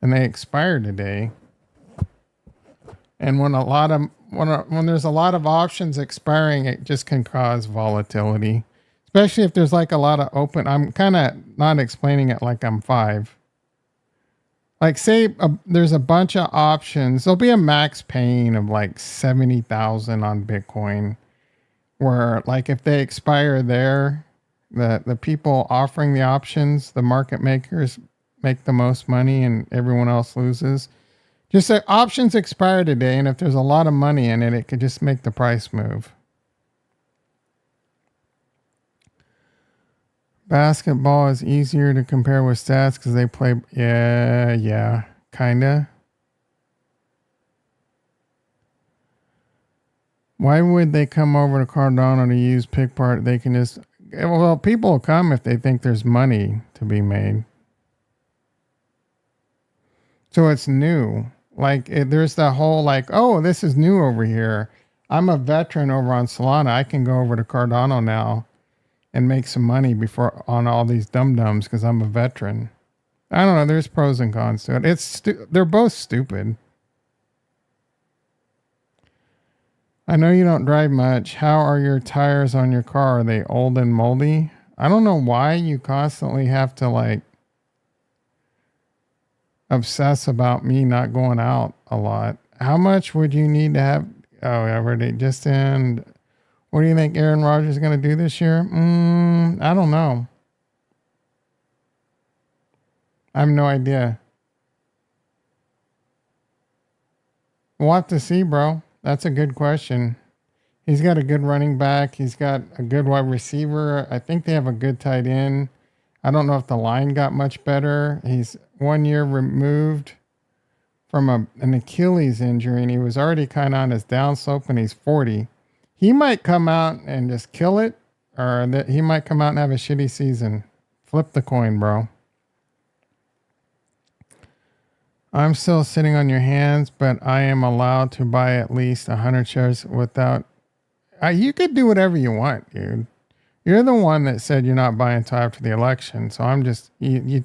and they expire today. And when there's a lot of options expiring, it just can cause volatility, especially if there's like a lot of open. I'm kind of not explaining it like I'm 5. Like say there's a bunch of options. There'll be a max paying of like 70,000 on Bitcoin, where like if they expire there, the people offering the options, the market makers make the most money and everyone else loses. Just say options expire today, and if there's a lot of money in it, it could just make the price move. Basketball is easier to compare with stats because they play. Yeah, kinda. Why would they come over to Cardano to use PickPart? They can just. Well, people will come if they think there's money to be made. So it's new. Like there's that whole like, oh, this is new over here. I'm a veteran over on Solana. I can go over to Cardano now and make some money before on all these dum-dums because I'm a veteran. I don't know. There's pros and cons to it. They're both stupid. I know you don't drive much. How are your tires on your car? Are they old and moldy? I don't know why you constantly have to like obsess about me not going out a lot. How much would you need to have? Oh, I already just in. What do you think Aaron Rodgers is going to do this year? I don't know. I have no idea. We'll have to see, bro. That's a good question. He's got a good running back. He's got a good wide receiver. I think they have a good tight end. I don't know if the line got much better. He's 1 year removed from an Achilles injury, and he was already kind of on his downslope, and he's 40. He might come out and just kill it, or he might come out and have a shitty season. Flip the coin, bro. I'm still sitting on your hands, but I am allowed to buy at least 100 shares without. You could do whatever you want, dude. You're the one that said you're not buying until after the election. So I'm just, you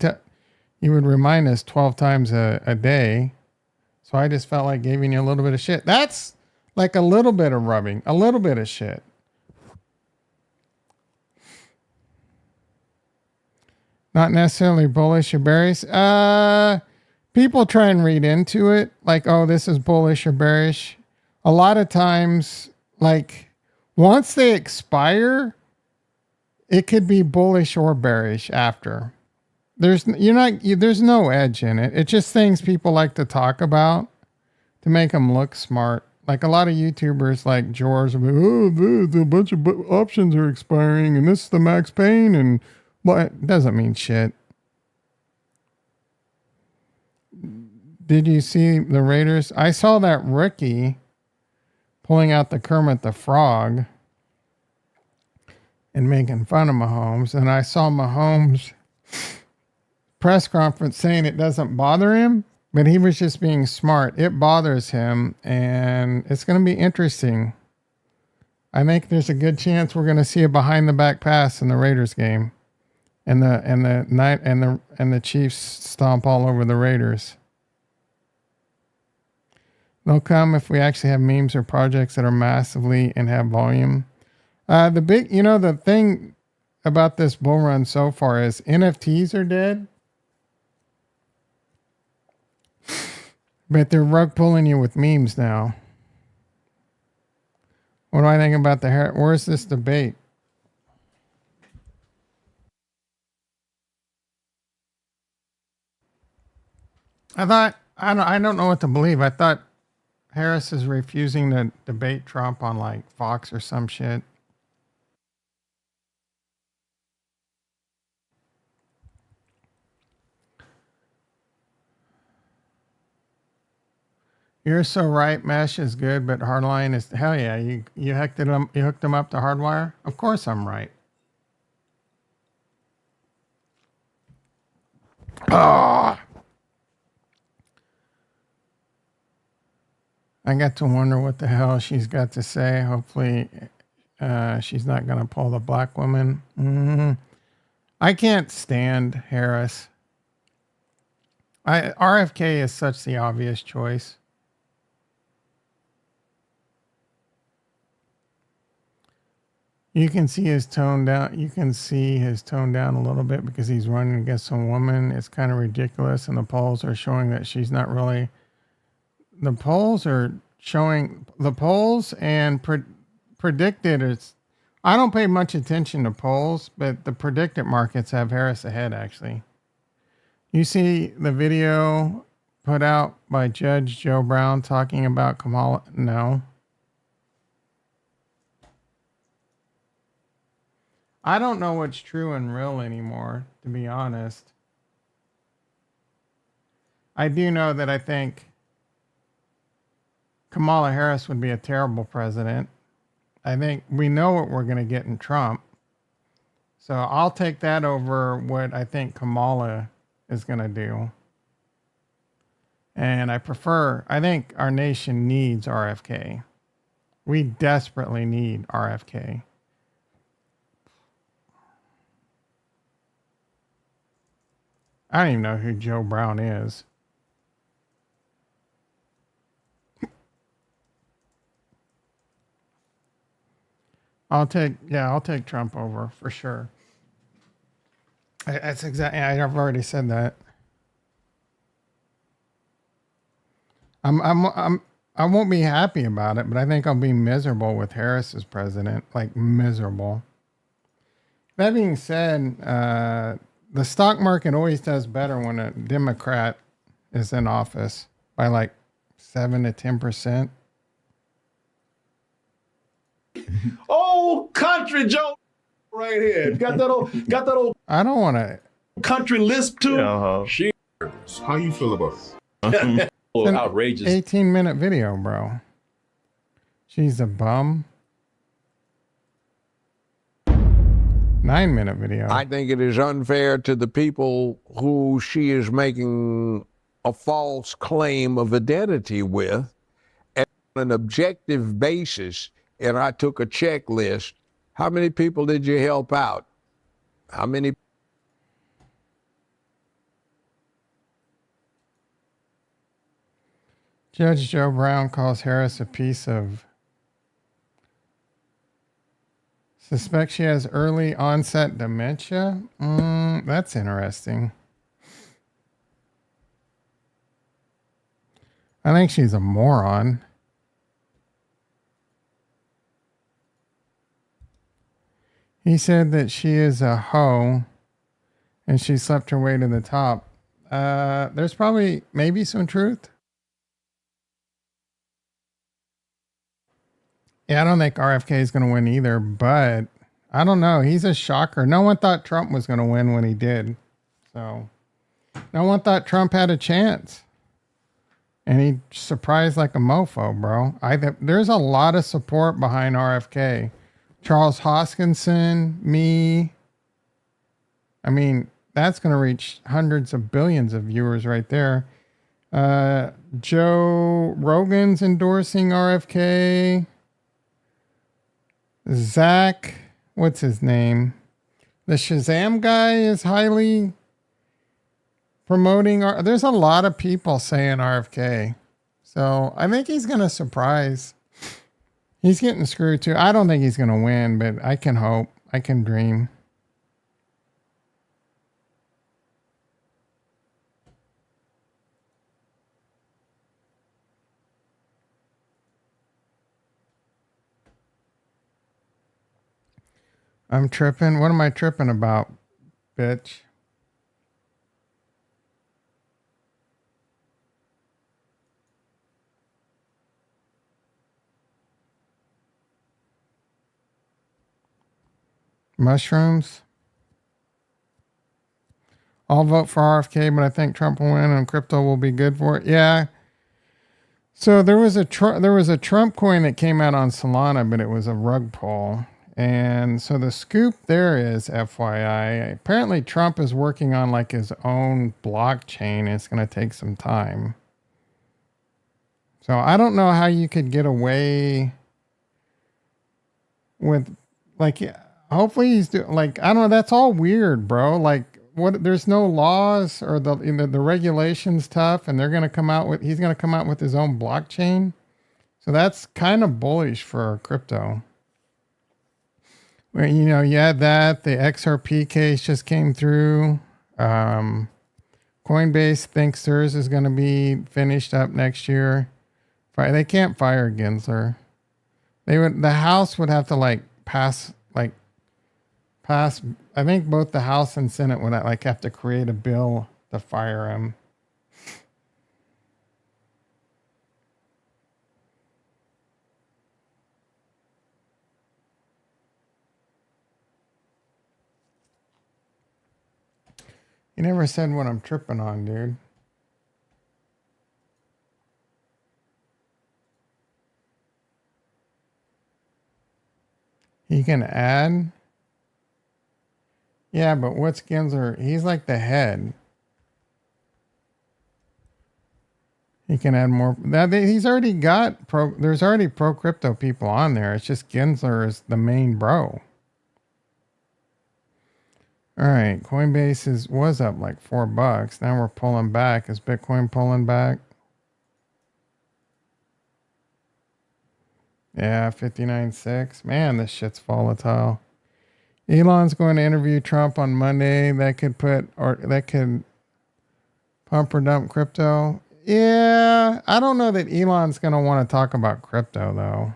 would remind us 12 times a day. So I just felt like giving you a little bit of shit. That's like a little bit of rubbing, a little bit of shit. Not necessarily bullish or bearish. People try and read into it like, oh, this is bullish or bearish. A lot of times, like once they expire, it could be bullish or bearish after. There's no edge in it. It's just things people like to talk about to make them look smart. Like a lot of YouTubers like George will be, oh, a bunch of options are expiring and this is the max pain and well, it doesn't mean shit. Did you see the Raiders? I saw that rookie pulling out the Kermit the Frog and making fun of Mahomes. And I saw Mahomes press conference saying it doesn't bother him, but he was just being smart. It bothers him, and it's going to be interesting. I think there's a good chance we're going to see a behind the back pass in the Raiders game. And the Chiefs stomp all over the Raiders. They'll come if we actually have memes or projects that are massively and have volume. The thing about this bull run so far is NFTs are dead, but they're rug pulling you with memes now. What do I think about where's this debate? I don't know what to believe. I thought Harris is refusing to debate Trump on like Fox or some shit. You're so right. Mesh is good, but Hardline is hell yeah. You hooked him up to Hardwire. Of course I'm right. Oh. I got to wonder what the hell she's got to say. Hopefully, she's not going to pull the black woman. Mm-hmm. I can't stand Harris. RFK is such the obvious choice. You can see his tone down. You can see his tone down a little bit because he's running against a woman. It's kind of ridiculous, and the polls are showing that she's not really. The polls are showing and predicted. It's. I don't pay much attention to polls, but the predicted markets have Harris ahead. Actually, you see the video put out by Judge Joe Brown talking about Kamala. No. I don't know what's true and real anymore, to be honest. I do know that I think Kamala Harris would be a terrible president. I think we know what we're going to get in Trump. So I'll take that over what I think Kamala is going to do. And I think our nation needs RFK. We desperately need RFK. I don't even know who Joe Brown is. I'll take Trump over for sure. That's exactly. I've already said that. I won't be happy about it, but I think I'll be miserable with Harris as president. Like miserable. That being said, the stock market always does better when a Democrat is in office by like 7 to 10%. Oh, country Joe, right here. Got that old. I don't want to. Country lisp too. How you feel about it? Outrageous. 18-minute video, bro. She's a bum. 9-minute video. I think it is unfair to the people who she is making a false claim of identity with, and on an objective basis. And I took a checklist. How many people did you help out? How many? Judge Joe Brown calls Harris a piece of Suspect she has early onset dementia. That's interesting. I think she's a moron. He said that she is a hoe and she slept her way to the top. There's probably maybe some truth. Yeah, I don't think RFK is going to win either, but I don't know. He's a shocker. No one thought Trump was going to win when he did. So no one thought Trump had a chance. And he surprised like a mofo, bro. There's a lot of support behind RFK. Charles Hoskinson, me. I mean, that's going to reach hundreds of billions of viewers right there. Joe Rogan's endorsing RFK. Zach, what's his name? The Shazam guy is highly promoting. There's a lot of people saying RFK. So I think he's going to surprise. He's getting screwed too. I don't think he's going to win, but I can hope. I can dream. I'm tripping. What am I tripping about, bitch? Mushrooms. I'll vote for RFK, but I think Trump will win and crypto will be good for it. Yeah. So there was a Trump coin that came out on Solana, but it was a rug pull. And so the scoop there is, FYI, apparently Trump is working on like his own blockchain. It's going to take some time. So I don't know how you could get away with like, hopefully he's doing like, I don't know. That's all weird, bro. Like what, there's no laws or the regulations tough and he's going to come out with his own blockchain. So that's kind of bullish for crypto. Well, you had that. The XRP case just came through. Coinbase thinks theirs is going to be finished up next year. They can't fire Gensler. The House would have to pass. I think both the House and Senate would have to create a bill to fire him. You never said what I'm tripping on, dude. He can add? Yeah, but what's Gensler? He's like the head. He can add more. He's already got there's already pro crypto people on there. It's just Gensler is the main bro. All right, Coinbase was up like $4. Now we're pulling back. Is Bitcoin pulling back? Yeah, 59.6. Man, this shit's volatile. Elon's going to interview Trump on Monday. That could pump or dump crypto. Yeah, I don't know that Elon's going to want to talk about crypto though.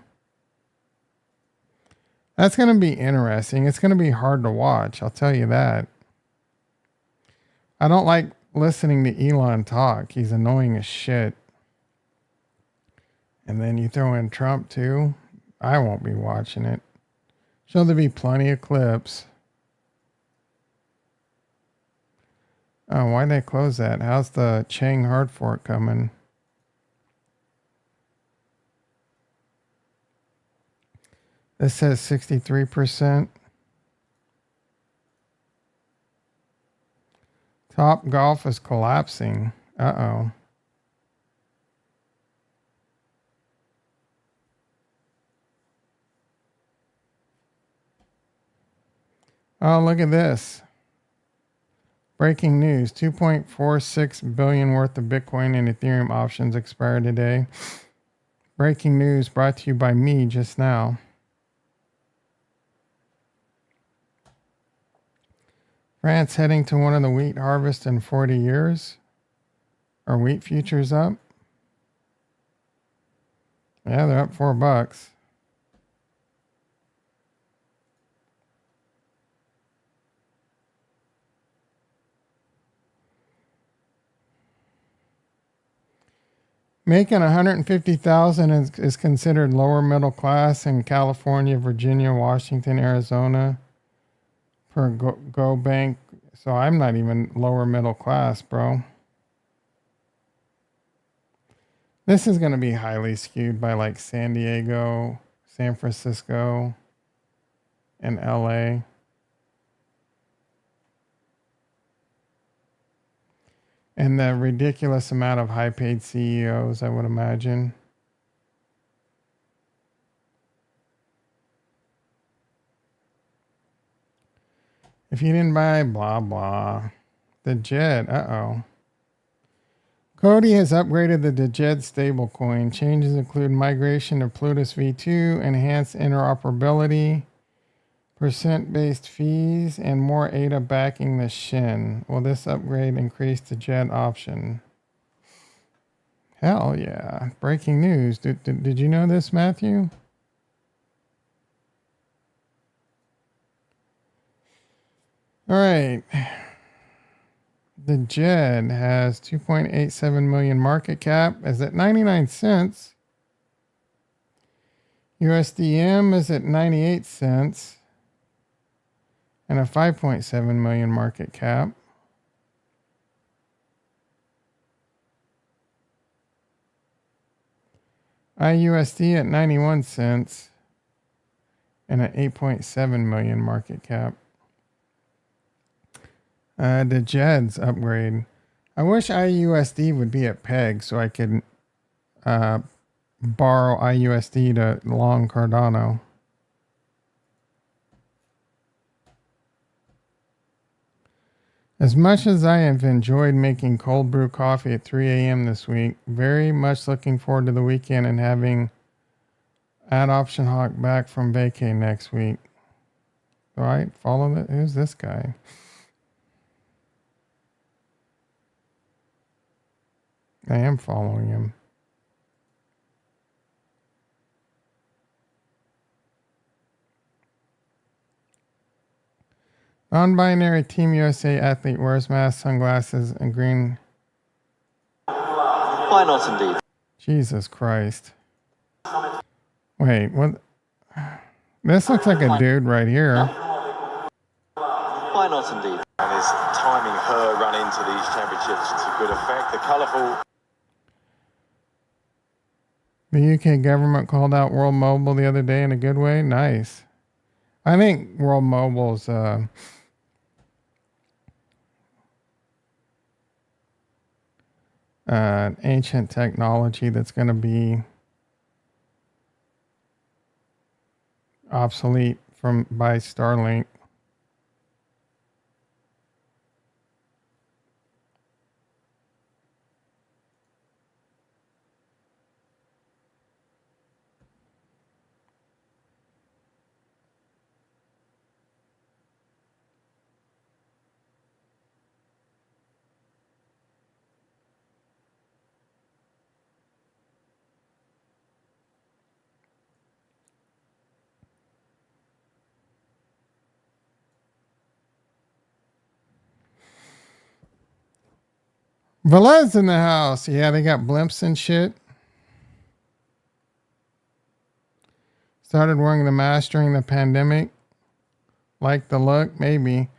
That's going to be interesting. It's going to be hard to watch. I'll tell you that. I don't like listening to Elon talk. He's annoying as shit. And then you throw in Trump too. I won't be watching it. So there'll be plenty of clips. Oh, why'd they close that? How's the Chang hard fork coming? This says 63%. Top Golf is collapsing. Uh-oh. Oh, look at this. Breaking news. 2.46 billion worth of Bitcoin and Ethereum options expired today. Breaking news brought to you by me just now. France heading to one of the wheat harvest in 40 years. Are wheat futures up? Yeah, they're up $4. Making $150,000 is considered lower middle class in California, Virginia, Washington, Arizona, per Go Bank. So I'm not even lower middle class, bro. This is going to be highly skewed by like San Diego, San Francisco, and LA. And the ridiculous amount of high paid CEOs, I would imagine. If you didn't buy blah blah. The Jed, uh-oh. Cody has upgraded the Dejed stablecoin. Changes include migration to Plutus V2, enhanced interoperability, percent-based fees, and more ADA backing the Shin. Will this upgrade increase the Jed option? Hell yeah. Breaking news. Did you know this, Matthew? All right. The Jed has 2.87 million market cap, is at 99 cents. USDM is at 98 cents and a 5.7 million market cap. IUSD at 91 cents and an 8.7 million market cap. The Jed's upgrade. I wish IUSD would be at peg so I could borrow IUSD to long Cardano. As much as I have enjoyed making cold brew coffee at 3 a.m. this week, very much looking forward to the weekend and having Ad Option Hawk back from vacay next week. All right, follow it. Who's this guy? I am following him. Non-binary Team USA athlete wears mask, sunglasses, and green. Why not indeed? Jesus Christ. Wait, what? This looks like a dude right here. Why not indeed? And is timing her run into these championships to good effect. The colourful... The UK government called out World Mobile the other day in a good way. Nice. I think World Mobile's ancient technology that's going to be obsolete by Starlink. Velez in the house. Yeah, they got blimps and shit. Started wearing the mask during the pandemic. Like the look, maybe.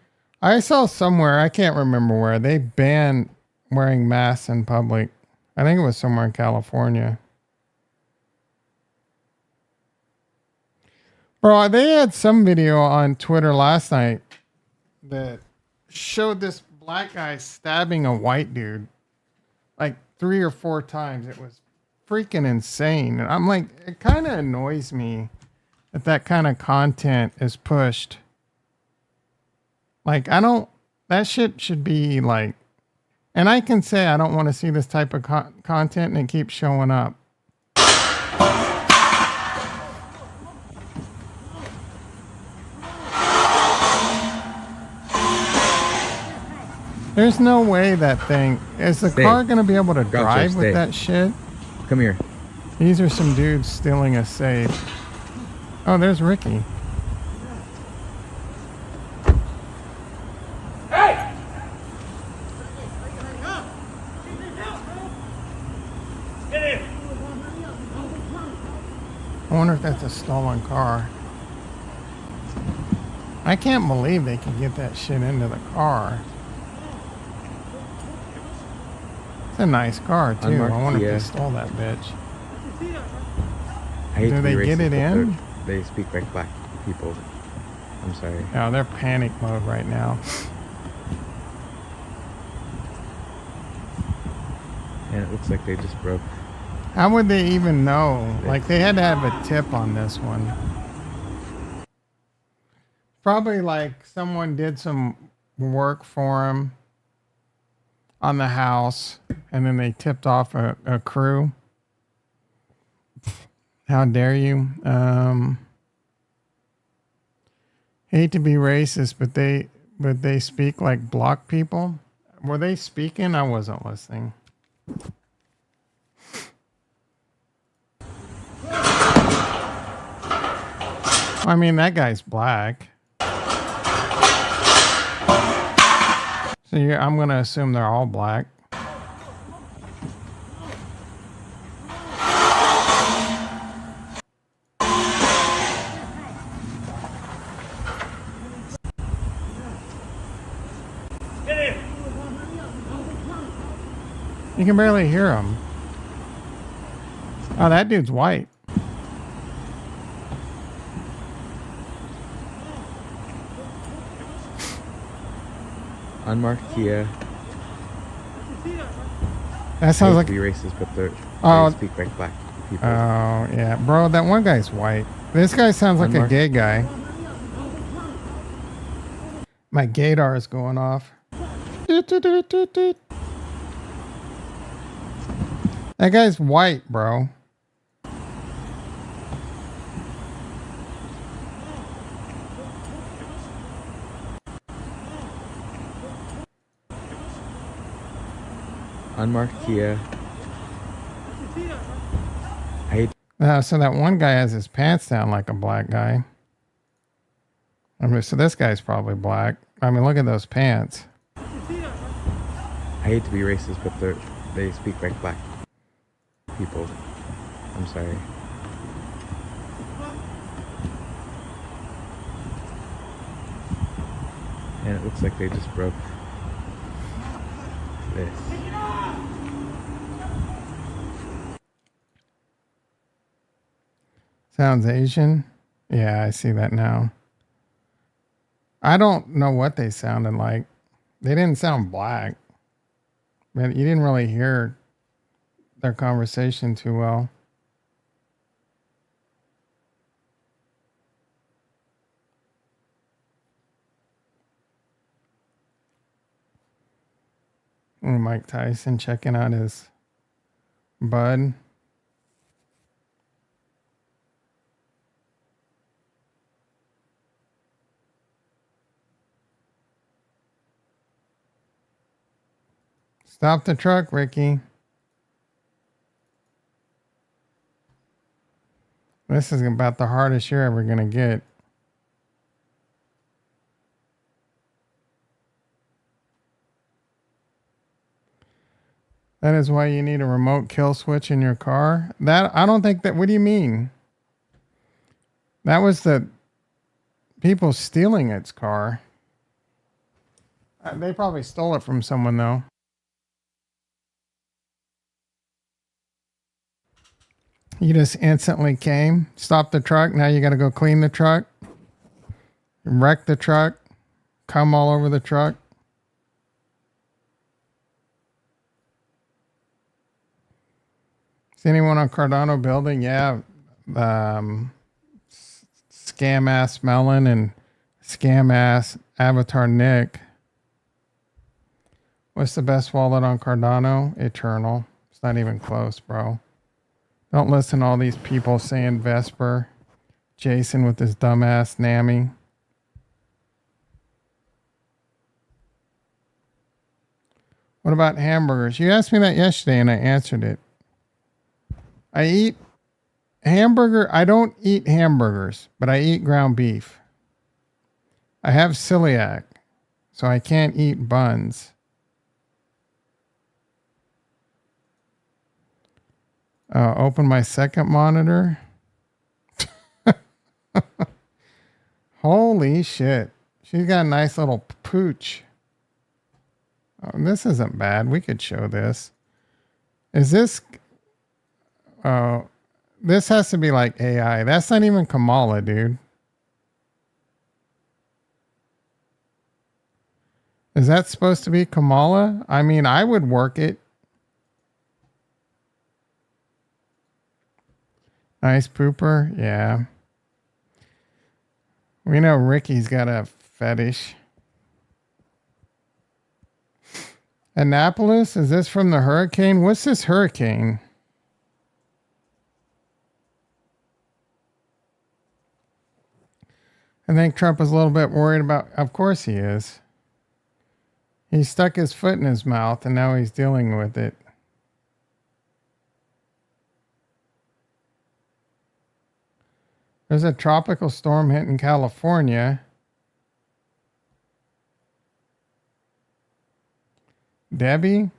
I saw somewhere, I can't remember where, they banned wearing masks in public. I think it was somewhere in California. Bro, they had some video on Twitter last night that showed this black guy stabbing a white dude like 3 or 4 times. It was freaking insane. And I'm like, it kind of annoys me that kind of content is pushed. Like, that shit should be like, and I can say I don't want to see this type of content and it keeps showing up. There's no way that thing is the Stay. car gonna be able to drive stay. with that shit. Come here. These are some dudes stealing a safe. Oh, there's Ricky. I wonder if that's a stolen car. I can't believe they can get that shit into the car. It's a nice car too. Unmarked I wonder Kia. if they stole that bitch. I hate Do to be they get racist, it but in? they speak like black people. I'm sorry. Oh, they're panic mode right now. And it looks like they just broke. How would they even know? Like, they had to have a tip on this one. Probably like someone did some work for him on the house, and then they tipped off a crew. How dare you? Hate to be racist, but they speak like block people. Were they speaking? I wasn't listening. I mean, that guy's black. So I'm going to assume they're all black. You can barely hear him. Oh, that dude's white. Unmarked Kia. That sounds like be racist, but they speak like black people. Oh, yeah. Bro, that one guy's white. This guy sounds like a gay guy. My gaydar is going off. That guy's white, bro. Unmarked Kia. So that one guy has his pants down like a black guy. I mean, so this guy's probably black. I mean, look at those pants. I hate to be racist, but they speak like black people. I'm sorry. And it looks like they just broke this. Sounds Asian. Yeah, I see that now. I don't know what they sounded like. They didn't sound black. But you didn't really hear their conversation too well. Mike Tyson checking out his bud. Stop the truck, Ricky. This is about the hardest you're ever going to get. That is why you need a remote kill switch in your car. That I don't think that. What do you mean? That was the people stealing its car. They probably stole it from someone though. You just instantly came, stopped the truck. Now you got to go clean the truck, wreck the truck, come all over the truck. Is anyone on Cardano building? Yeah. Scam ass Melon and scam ass Avatar Nick. What's the best wallet on Cardano? Eternal. It's not even close, bro. Don't listen to all these people saying Vesper. Jason with his dumbass NAMI. What about hamburgers? You asked me that yesterday and I answered it. I eat hamburger. I don't eat hamburgers, but I eat ground beef. I have celiac, so I can't eat buns. Open my second monitor. Holy shit. She's got a nice little pooch. Oh, this isn't bad. We could show this. Is this... Oh, this has to be like AI. That's not even Kamala, dude. Is that supposed to be Kamala? I mean, I would work it. Nice pooper. Yeah. We know Ricky's got a fetish. Annapolis? Is this from the hurricane? What's this hurricane? I think Trump is a little bit worried about... Of course he is. He stuck his foot in his mouth and now he's dealing with it. There's a tropical storm hitting California. Debbie?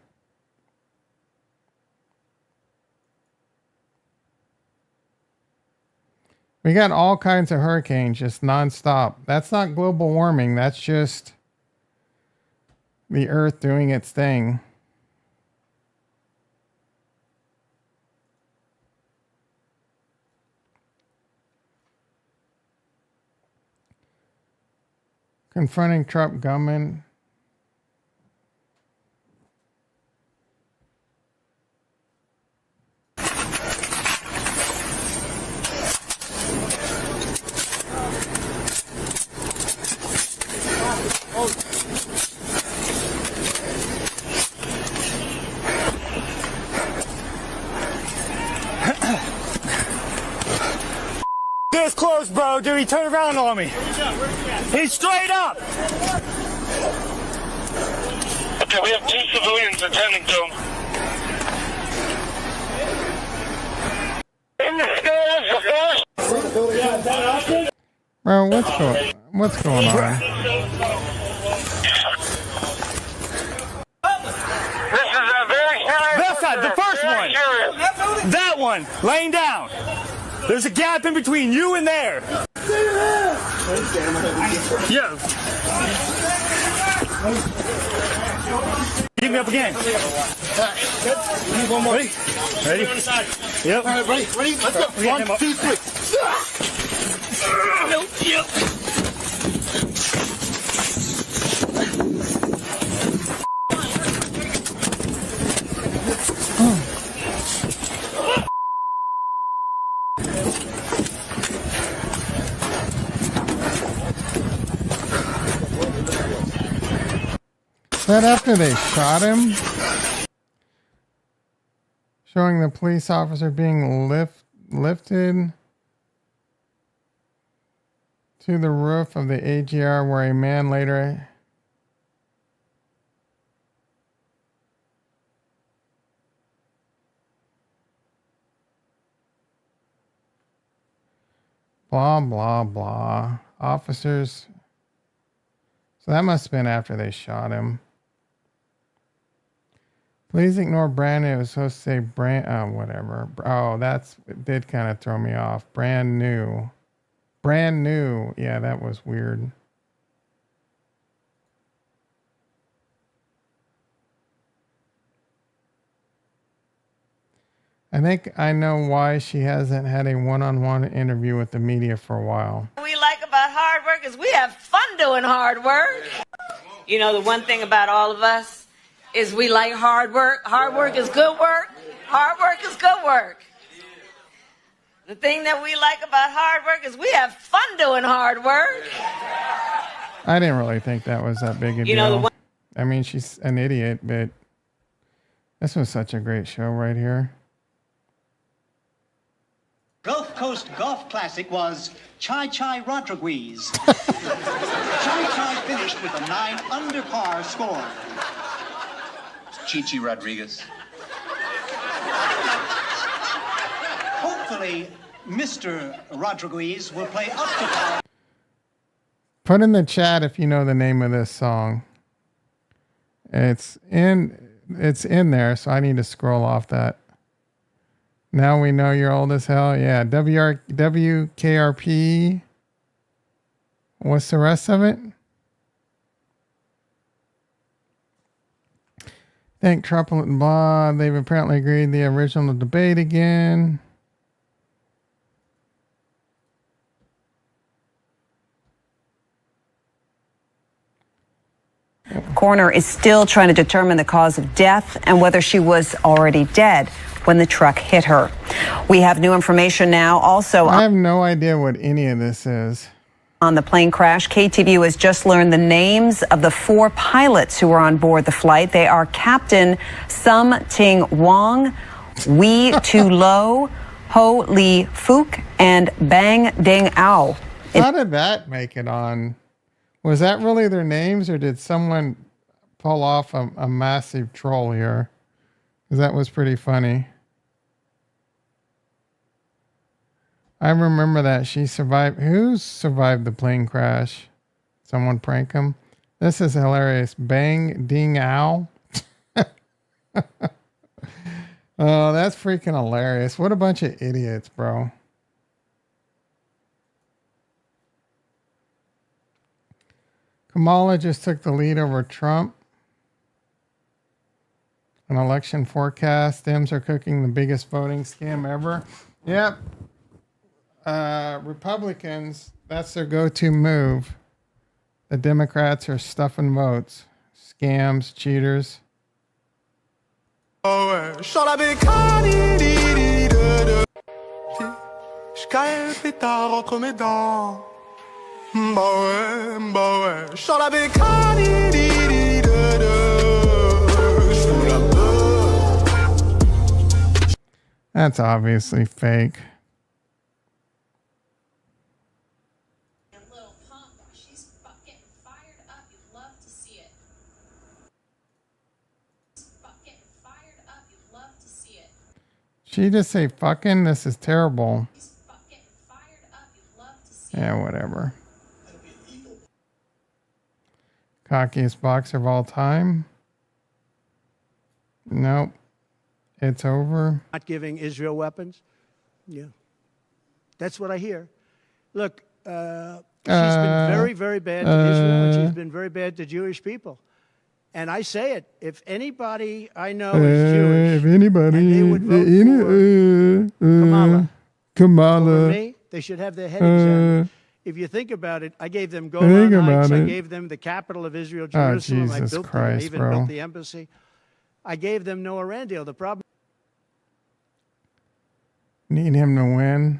We got all kinds of hurricanes just nonstop. That's not global warming. That's just the earth doing its thing. Confronting Trump gunman. This close, bro. Dude, he turned around on me. He's straight up. Okay, we have 2 civilians attending to him. In the stairs, Bro, what's going on? This is a very serious. That side, the first one. Serious. That one, laying down. There's a gap in between you and there. Yeah. Get me up again. One more. Ready? Yep. All right, ready? Let's go. 1, 2, 3. Yep. Is that after they shot him? Showing the police officer being lifted to the roof of the AGR where a man later... Blah, blah, blah. Officers... So that must have been after they shot him. Please ignore brand new. It was supposed to say brand... Oh, whatever. Oh, it did kind of throw me off. Brand new. Brand new. Yeah, that was weird. I think I know why she hasn't had a one-on-one interview with the media for a while. What we like about hard work is we have fun doing hard work. You know, the one thing about all of us is we like hard work. Hard work is good work. Hard work is good work. The thing that we like about hard work is we have fun doing hard work. I didn't really think that was that big a deal. I mean, she's an idiot, but this was such a great show right here. Gulf Coast Golf Classic was Chai Chai Rodriguez. Chai Chai finished with a 9 under par score. Chichi Rodriguez. Hopefully, Mr. Rodriguez will play up to par. Put in the chat if you know the name of this song. It's in there, so I need to scroll off that. Now we know you're old as hell. Yeah, WKRP. What's the rest of it? Think Trump and blah. They've apparently agreed the original debate again. Coroner is still trying to determine the cause of death and whether she was already dead when the truck hit her. We have new information now. Also, I have no idea what any of this is. On the plane crash, KTVU has just learned the names of the 4 pilots who were on board the flight. They are Captain Sum Ting Wong, Wee Tu Lo, Ho Lee Fook, and Bang Ding Ao. How did that make it on? Was that really their names, or did someone pull off a massive troll here? Because that was pretty funny. I remember that she survived. Who survived the plane crash? Someone prank him? This is hilarious. Bang Ding Ow. Oh, that's freaking hilarious. What a bunch of idiots, bro. Kamala just took the lead over Trump. An election forecast. Dems are cooking the biggest voting scam ever. Yep. Republicans, that's their go-to move. The Democrats are stuffing votes. Scams, cheaters. That's obviously fake. She just say fucking? This is terrible. Yeah, whatever. Cockiest boxer of all time? Nope. It's over. Not giving Israel weapons? Yeah. That's what I hear. Look, she's been very, very bad to Israel, and she's been very bad to Jewish people. And I say it, if anybody I know is Jewish, if anybody, and they would vote for Kamala over me, they should have their head examined. If you think about it, I gave them Golan Heights. I gave them the capital of Israel, Jerusalem. I built them. I even built the embassy. I gave them Noah Randale. The problem. Need him to win.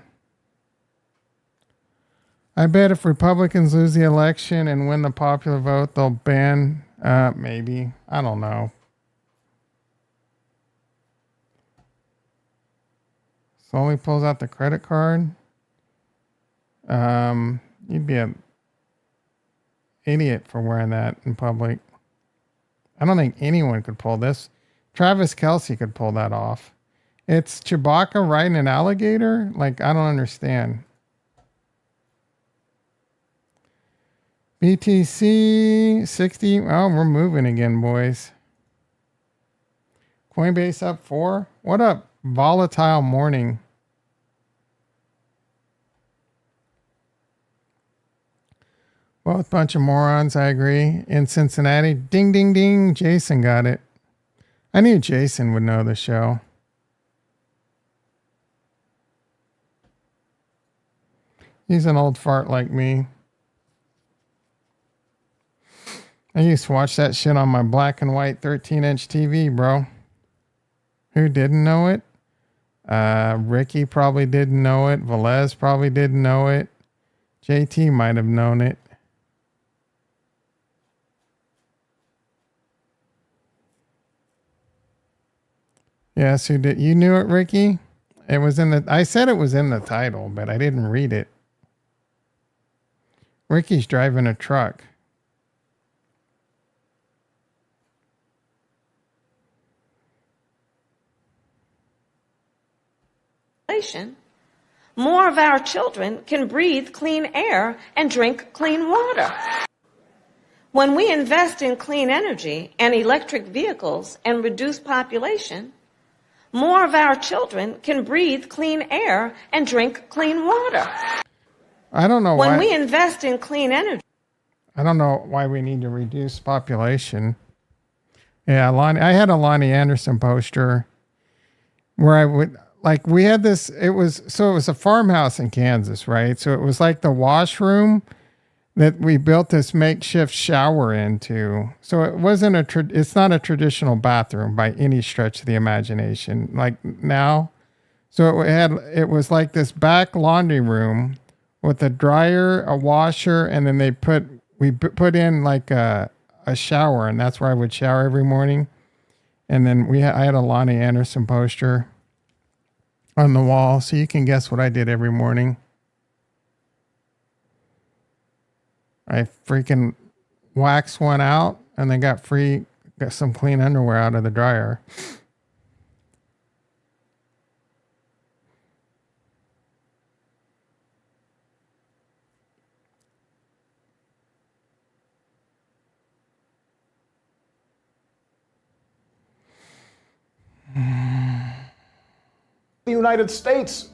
I bet if Republicans lose the election and win the popular vote, they'll ban. Maybe. I don't know. Slowly pulls out the credit card. You'd be an idiot for wearing that in public. I don't think anyone could pull this. Travis Kelce could pull that off. It's Chewbacca riding an alligator? Like, I don't understand. BTC 60. Oh, we're moving again, boys. Coinbase up 4. What up? Volatile morning. Both bunch of morons, I agree. In Cincinnati. Ding, ding, ding. Jason got it. I knew Jason would know the show. He's an old fart like me. I used to watch that shit on my black and white 13-inch TV, bro. Who didn't know it? Ricky probably didn't know it. Velez probably didn't know it. JT might have known it. Yes, who did? You knew it, Ricky? It was in the... I said it was in the title, but I didn't read it. Ricky's driving a truck. population, more of our children can breathe clean air and drink clean water. When we invest in clean energy and electric vehicles and reduce population, more of our children can breathe clean air and drink clean water. I don't know why. When we invest in clean energy. I don't know why we need to reduce population. Yeah, I had a Lonnie Anderson poster where I would, like, we had this, it was a farmhouse in Kansas, right? So it was like the washroom that we built this makeshift shower into. So it wasn't it's not a traditional bathroom by any stretch of the imagination, like now. So it was like this back laundry room with a dryer, a washer, and then we put in like a shower, and that's where I would shower every morning. And then I had a Lonnie Anderson poster on the wall, so you can guess what I did every morning. I freaking waxed one out and then got some clean underwear out of the dryer. The United States.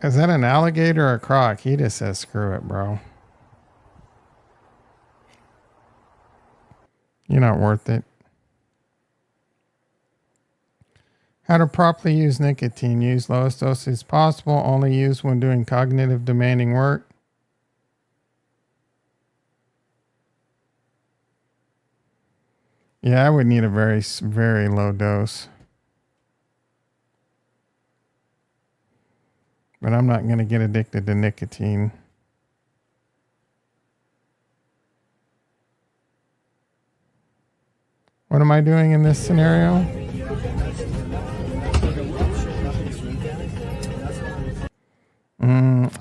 Is that an alligator or a croc? He just says, screw it, bro. You're not worth it. How to properly use nicotine. Use lowest doses possible. Only use when doing cognitive demanding work. Yeah, I would need a very, very low dose. But I'm not going to get addicted to nicotine. What am I doing in this scenario?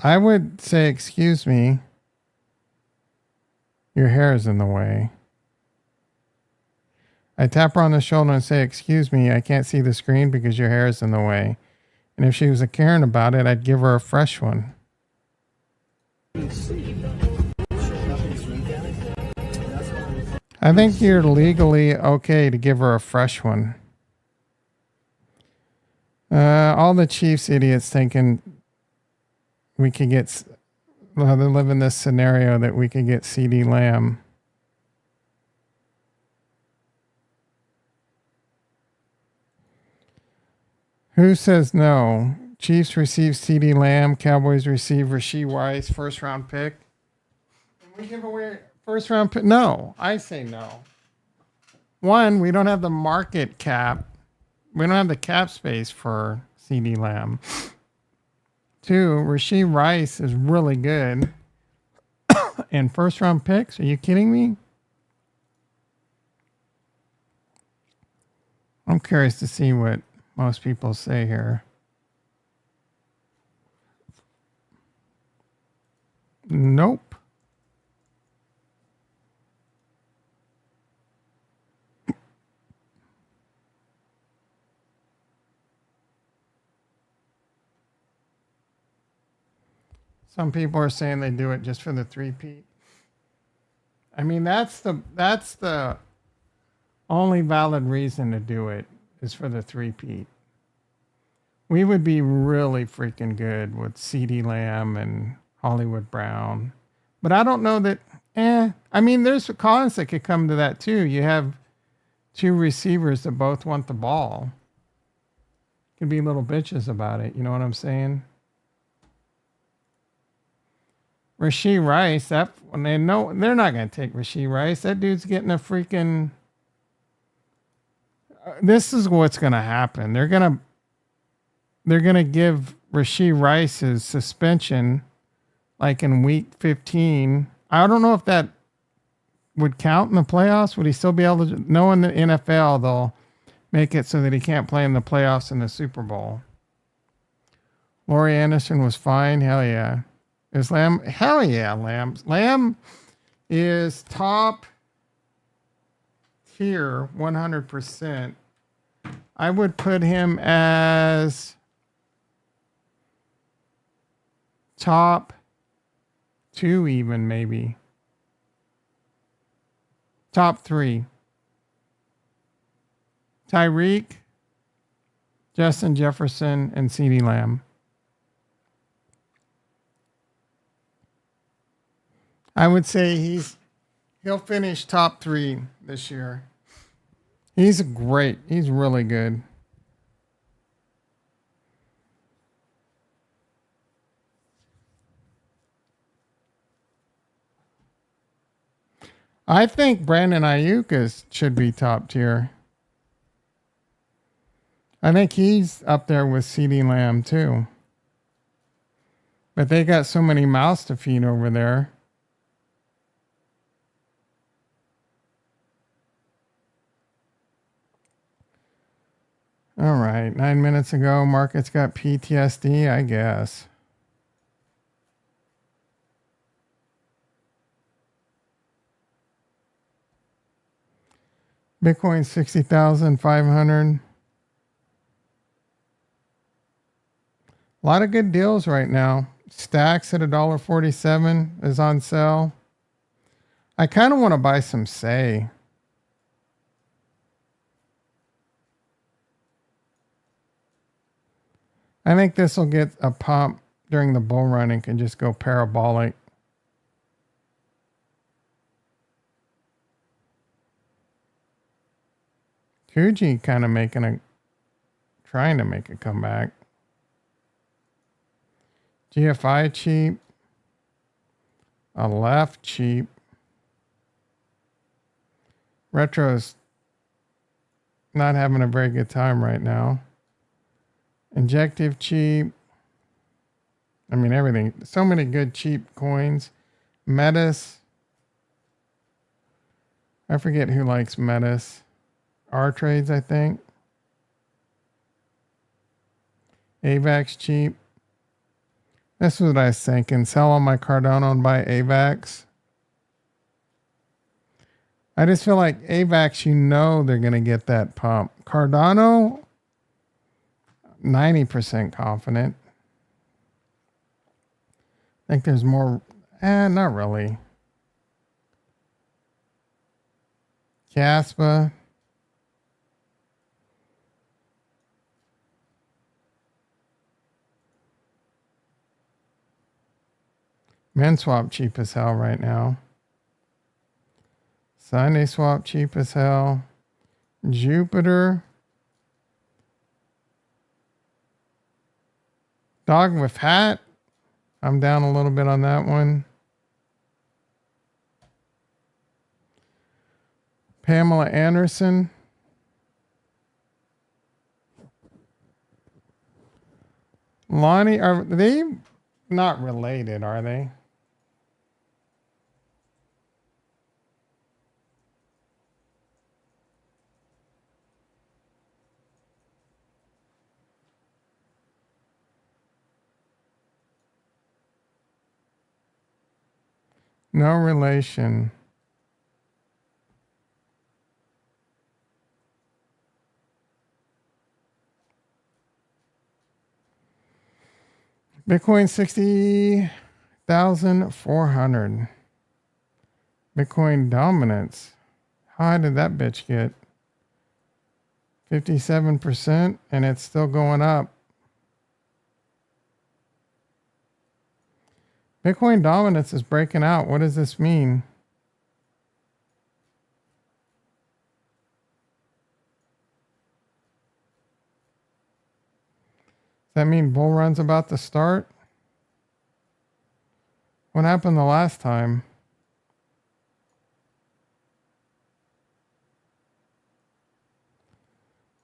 I would say, excuse me. Your hair is in the way. I tap her on the shoulder and say, excuse me, I can't see the screen because your hair is in the way. And if she was caring about it, I'd give her a fresh one. I think you're legally okay to give her a fresh one. All the Chiefs idiots thinking we could get, well, they live in this scenario that we could get CeeDee Lamb. Who says no? Chiefs receive CeeDee Lamb. Cowboys receive Rashee Rice, first round pick. Can we give away first round pick? No, I say no. One, we don't have the market cap. We don't have the cap space for CeeDee Lamb. Two, Rashee Rice is really good. And first round picks? Are you kidding me? I'm curious to see what most people say here. Nope. Some people are saying they do it just for the three-peat. I mean, that's the only valid reason to do it is for the three-peat. We would be really freaking good with CeeDee Lamb and Hollywood Brown. But I don't know that, I mean, there's cons that could come to that too. You have two receivers that both want the ball. Could be little bitches about it. You know what I'm saying? Rashee Rice, they're not going to take Rashee Rice. That dude's getting a freaking this is what's going to happen. They're going to give Rashee Rice's suspension like in week 15. I don't know if that would count in the playoffs. Would he still be able to? No, in the NFL, they'll make it so that he can't play in the playoffs in the Super Bowl. Laurie Anderson was fine. Hell yeah. Is Lamb? Hell yeah, Lamb. Lamb is top tier 100%. I would put him as top 2 even, maybe. Top 3. Tyreek, Justin Jefferson, and CeeDee Lamb. I would say he'll finish top 3 this year. He's great. He's really good. I think Brandon Ayuk should be top tier. I think he's up there with CeeDee Lamb too. But they got so many mouths to feed over there. All right, 9 minutes ago, market's got PTSD, I guess. Bitcoin 60,500. A lot of good deals right now. Stacks at $1.47 is on sale. I kind of want to buy some Say. I think this will get a pump during the bull run and can just go parabolic. Fuji kind of trying to make a comeback. GFI cheap. A left cheap. Retro's not having a very good time right now. Injective cheap. I mean, everything. So many good cheap coins. Metis. I forget who likes Metis. R trades, I think. AVAX cheap. This is what I was thinking. Sell all my Cardano and buy AVAX. I just feel like AVAX, they're going to get that pump. Cardano, 90% confident. I think there's more. Not really. Caspa. MenSwap cheap as hell right now. Sunday swap cheap as hell. Jupiter. Dog with hat. I'm down a little bit on that one. Pamela Anderson. Lonnie, are they not related, are they? No relation. Bitcoin 60,400. Bitcoin dominance. How high did that bitch get? 57%, and it's still going up. Bitcoin dominance is breaking out. What does this mean? Does that mean bull run's about to start? What happened the last time?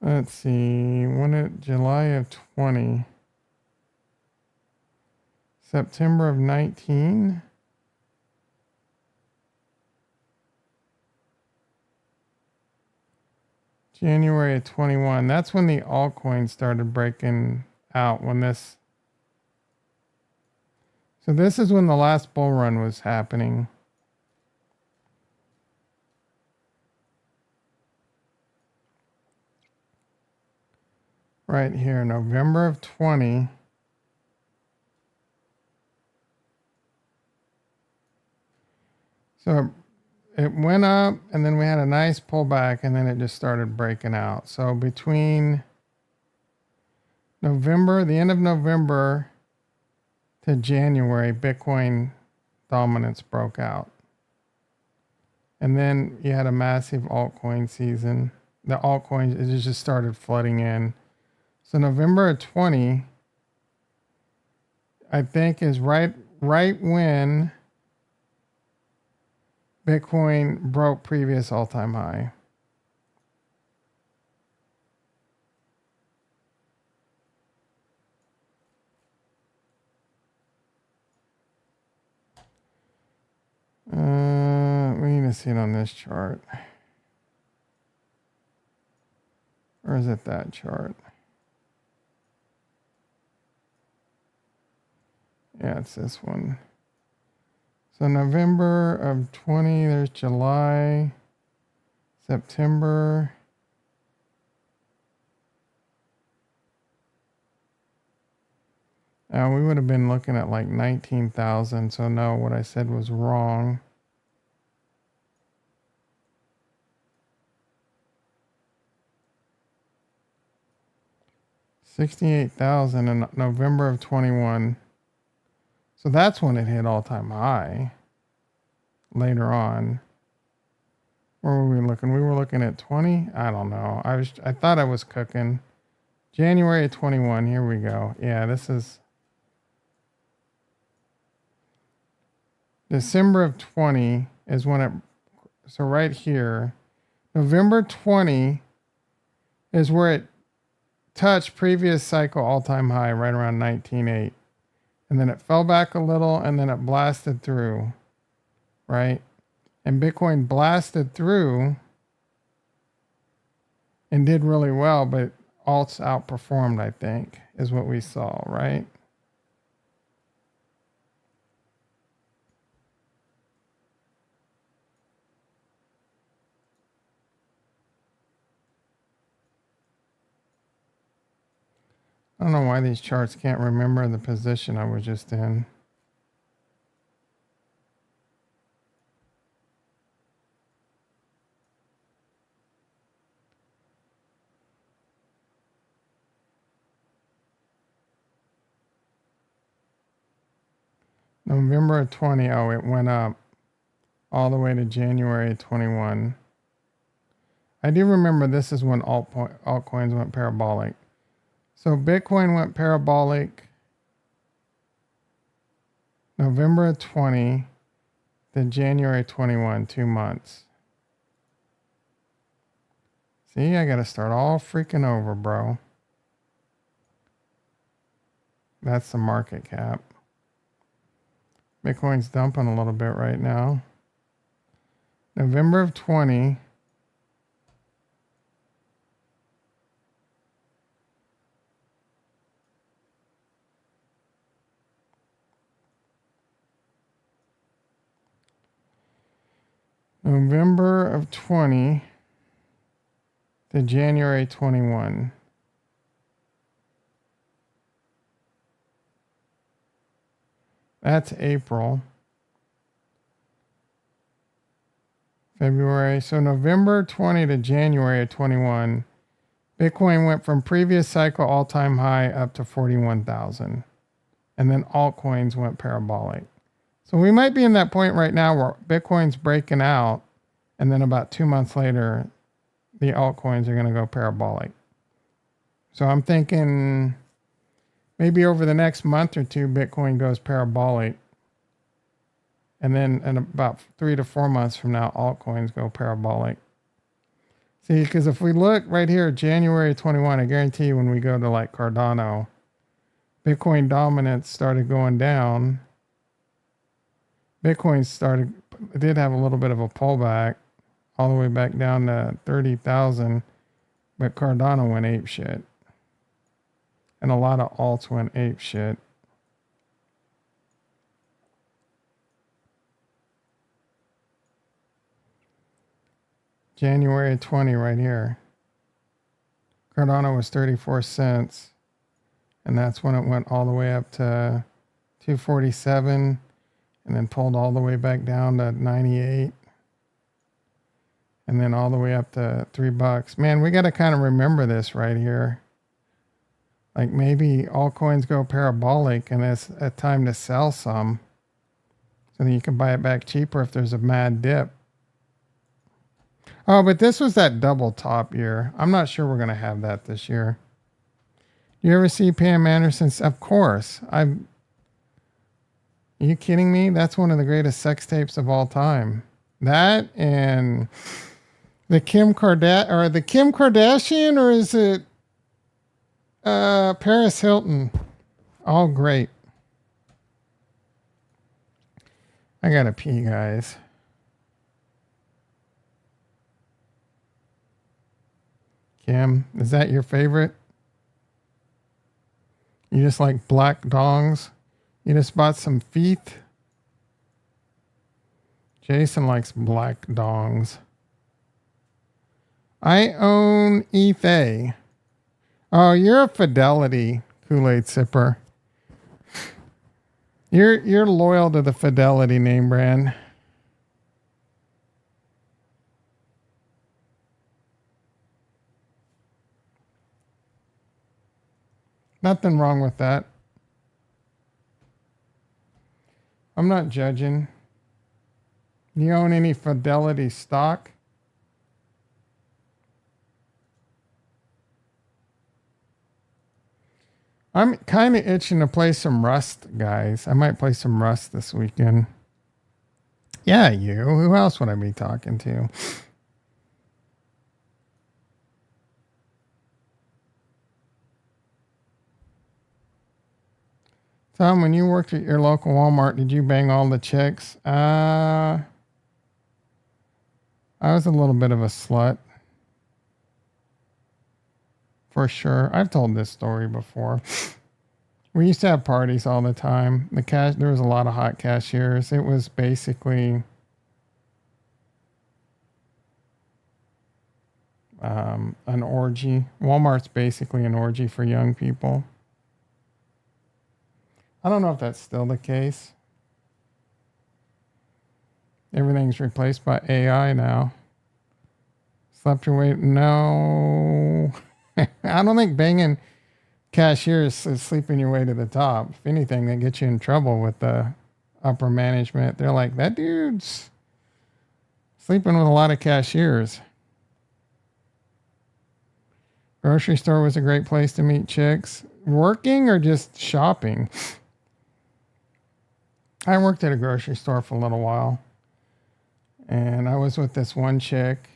Let's see. July of 20. September of 19. January of 21. That's when the altcoins started breaking out. So this is when the last bull run was happening. Right here, November of 20. So it went up and then we had a nice pullback and then it just started breaking out. So between the end of November to January, Bitcoin dominance broke out. And then you had a massive altcoin season. The altcoins, it just started flooding in. So November of 20, I think, is right when Bitcoin broke previous all-time high. We need to see it on this chart. Or is it that chart? Yeah, it's this one. So November of 20, there's July, September. We would have been looking at like 19,000. So no, what I said was wrong. $68,000 in November of 21. So that's when it hit all-time high. Later on. Where were we looking? We were looking at 20? I don't know. I thought I was cooking. January of 21. Here we go. Yeah, this is December of 20 is when it, so right here, November 20 is where it touched previous cycle all-time high right around 19.8. And then it fell back a little and then it blasted through, right? And Bitcoin blasted through and did really well, but alts outperformed, I think, is what we saw, right? I don't know why these charts can't remember the position I was just in. November of 20, oh, it went up all the way to January 21. I do remember this is when altcoins went parabolic. So Bitcoin went parabolic November of 20 to January 21, 2 months. See, I got to start all freaking over, bro. That's the market cap. Bitcoin's dumping a little bit right now. November of 20. November of 20 to January 21. That's April. February. So November 20 to January 21, Bitcoin went from previous cycle all-time high up to 41,000. And then altcoins went parabolic. So we might be in that point right now where Bitcoin's breaking out, and then about 2 months later, the altcoins are going to go parabolic. So I'm thinking maybe over the next month or two, Bitcoin goes parabolic. And then in about 3 to 4 months from now, altcoins go parabolic. See, because if we look right here, January 21, I guarantee you when we go to like Cardano, Bitcoin dominance started going down. Bitcoin did have a little bit of a pullback all the way back down to 30,000, but Cardano went ape shit. And a lot of alts went ape shit. January 20 right here. Cardano was 34 cents. And that's when it went all the way up to 247 and then pulled all the way back down to 98. And then all the way up to $3. Man, we got to kind of remember this right here. Like maybe altcoins go parabolic and it's a time to sell some so that you can buy it back cheaper if there's a mad dip. Oh, but this was that double top year. I'm not sure we're going to have that this year. You ever see Pam Anderson's? Of course. Are you kidding me? That's one of the greatest sex tapes of all time. That and the Kim Kardashian, or is it Paris Hilton? All great. I gotta pee, guys. Kim, is that your favorite? You just like black dongs? You just bought some feet? Jason likes black dongs. I own ETH. Oh, you're a Fidelity Kool-Aid sipper. You're loyal to the Fidelity name brand. Nothing wrong with that. I'm not judging. Do you own any Fidelity stock? I'm kind of itching to play some Rust, guys. I might play some Rust this weekend. Yeah, you. Who else would I be talking to? Tom, when you worked at your local Walmart, did you bang all the chicks? I was a little bit of a slut. For sure. I've told this story before. We used to have parties all the time. There was a lot of hot cashiers. It was basically an orgy. Walmart's basically an orgy for young people. I don't know if that's still the case. Everything's replaced by AI now. Slept your way? No. I don't think banging cashiers is sleeping your way to the top. If anything, they get you in trouble with the upper management. They're like, that dude's sleeping with a lot of cashiers. Grocery store was a great place to meet chicks. Working or just shopping? I worked at a grocery store for a little while. And I was with this one chick.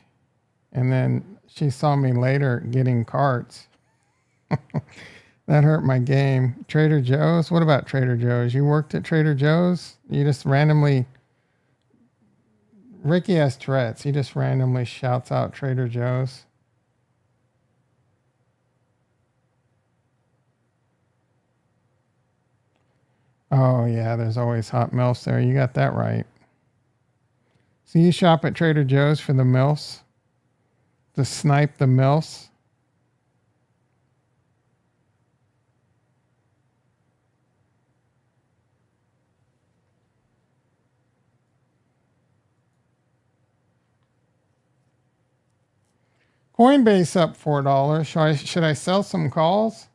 And then she saw me later getting carts. That hurt my game. Trader Joe's? What about Trader Joe's? You worked at Trader Joe's? You just randomly... Ricky has Tourette's. He just randomly shouts out Trader Joe's. Oh, yeah, there's always hot MILFs there. You got that right. So you shop at Trader Joe's for the MILFs? To snipe the MILFs? Coinbase up $4. Should I sell some calls?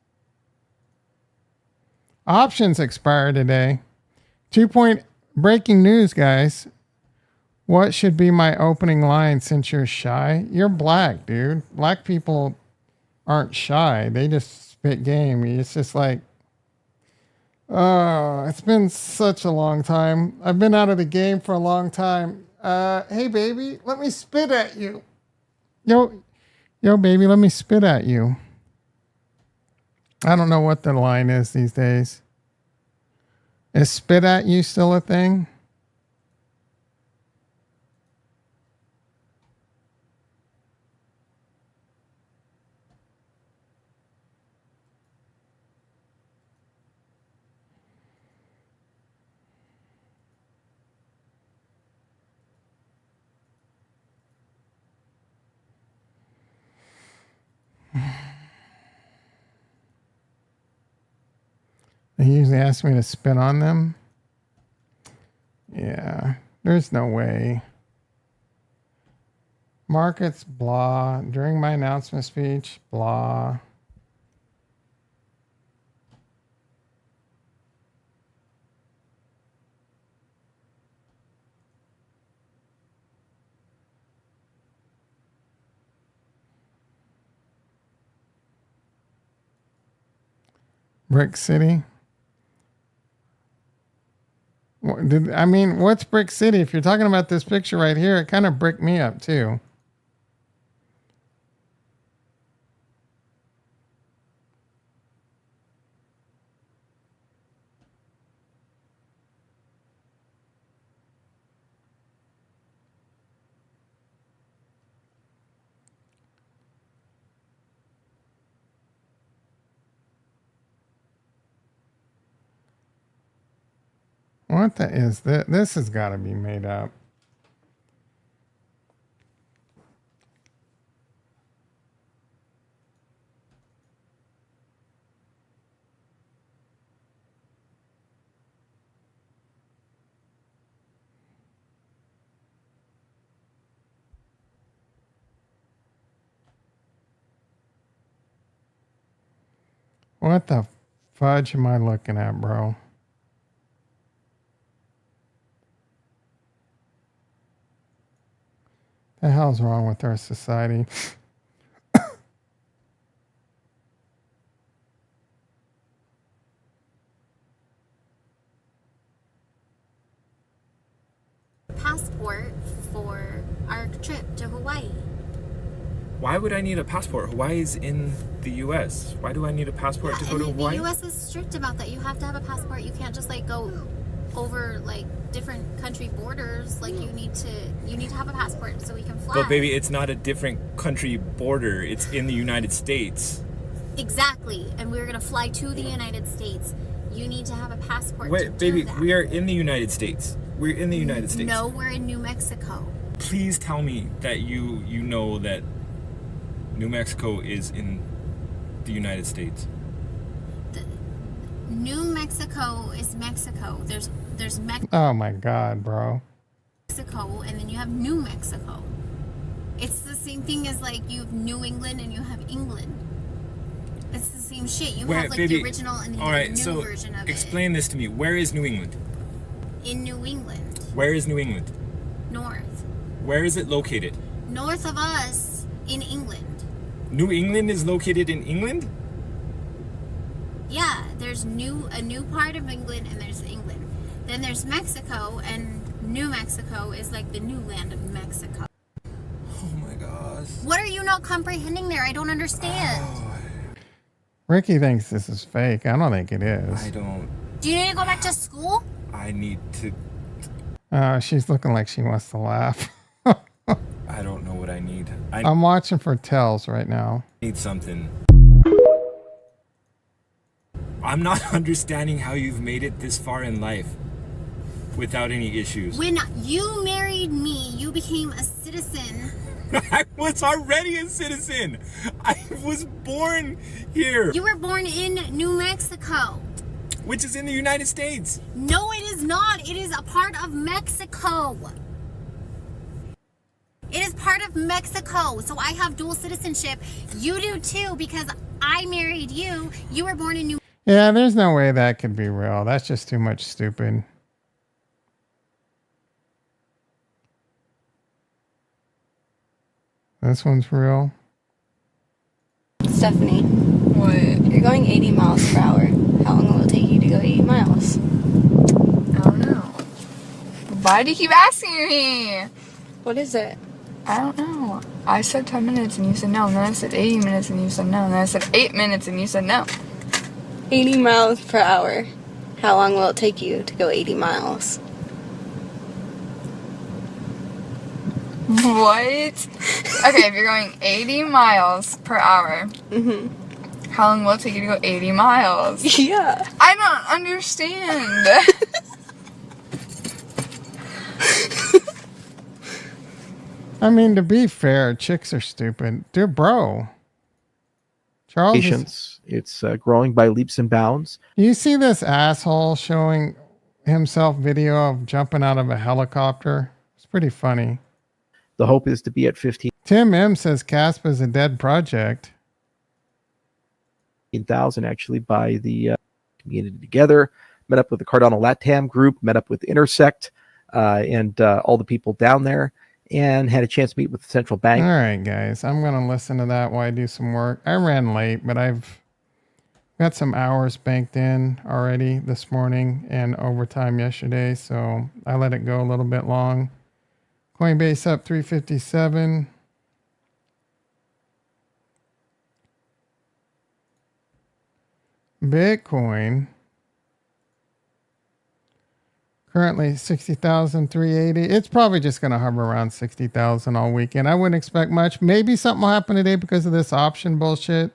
Options expire today. Breaking news, guys. What should be my opening line since you're shy? You're black, dude. Black people aren't shy. They just spit game. It's just like, oh, it's been such a long time. I've been out of the game for a long time. Hey, baby, let me spit at you. Yo, baby, let me spit at you. I don't know what the line is these days. Is spit at you still a thing? They usually ask me to spit on them. Yeah, there's no way. Markets, blah. During my announcement speech, blah. Brick City. What's Brick City? If you're talking about this picture right here, it kind of bricked me up too. What the is this? This has got to be made up. What the fudge am I looking at, bro? The hell's wrong with our society? Passport for our trip to Hawaii. Why would I need a passport? Hawaii's in the U.S. Why do I need a passport to go to Hawaii? The U.S. is strict about that. You have to have a passport. You can't just like go over like different country borders. Like you need to have a passport so we can fly. But baby, it's not a different country border. It's in the United States. Exactly. And we're gonna fly to the United States. You need to have a passport. Wait, baby, we are in the United States. We're in the United States. No, we're in New Mexico. Please tell me that you know that New Mexico is in the United States. New Mexico is Mexico. There's Mexico. Oh my God, bro. Mexico, and then you have New Mexico. It's the same thing as like you have New England and you have England. It's the same shit. You have like baby, the original and the new version of it. Explain this to me. Where is New England? In New England. Where is New England? North. Where is it located? North of us in England. New England is located in England? Yeah, there's a new part of England and there's England. Then there's Mexico, and New Mexico is like the new land of Mexico. Oh my gosh. What are you not comprehending there? I don't understand. Ricky thinks this is fake. I don't think it is. I don't. Do you need to go back to school? I need to. She's looking like she wants to laugh. I don't know what I need. I'm watching for tells right now. Need something. I'm not understanding how you've made it this far in life without any issues. When you married me, you became a citizen. I was already a citizen. I was born here. You were born in New Mexico. Which is in the United States. No, it is not. It is a part of Mexico. It is part of Mexico. So I have dual citizenship. You do too, because I married you. You were born in New Yeah, there's no way that could be real. That's just too much stupid. This one's real. Stephanie, what? You're going 80 miles per hour. How long will it take you to go 80 miles? I don't know. Why do you keep asking me? What is it? I don't know. I said 10 minutes and you said no, and then I said 80 minutes and you said no, and then I said 8 minutes and you said no. 80 miles per hour. How long will it take you to go 80 miles? What? Okay, if you're going 80 miles per hour, how long will it take you to go 80 miles? Yeah. I don't understand. I mean, to be fair, chicks are stupid. Dude, bro. Charles Patience. It's growing by leaps and bounds. You see this asshole showing himself video of jumping out of a helicopter? It's pretty funny. The hope is to be at 15,000 Tim M says CASP is a dead project. actually by the community together. Met up with the Cardano Latam group, met up with Intersect and all the people down there, and had a chance to meet with the central bank. All right, guys. I'm going to listen to that while I do some work. I ran late, but I've got some hours banked in already this morning and overtime yesterday, so I let it go a little bit long. Coinbase up 357. Bitcoin currently 60,380. It's probably just going to hover around 60,000 all weekend. I wouldn't expect much. Maybe something will happen today because of this option bullshit,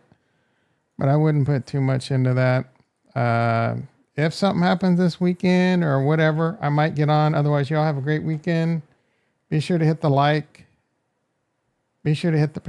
but I wouldn't put too much into that. If something happens this weekend or whatever, I might get on. Otherwise, y'all have a great weekend. Be sure to hit the like. Be sure to hit the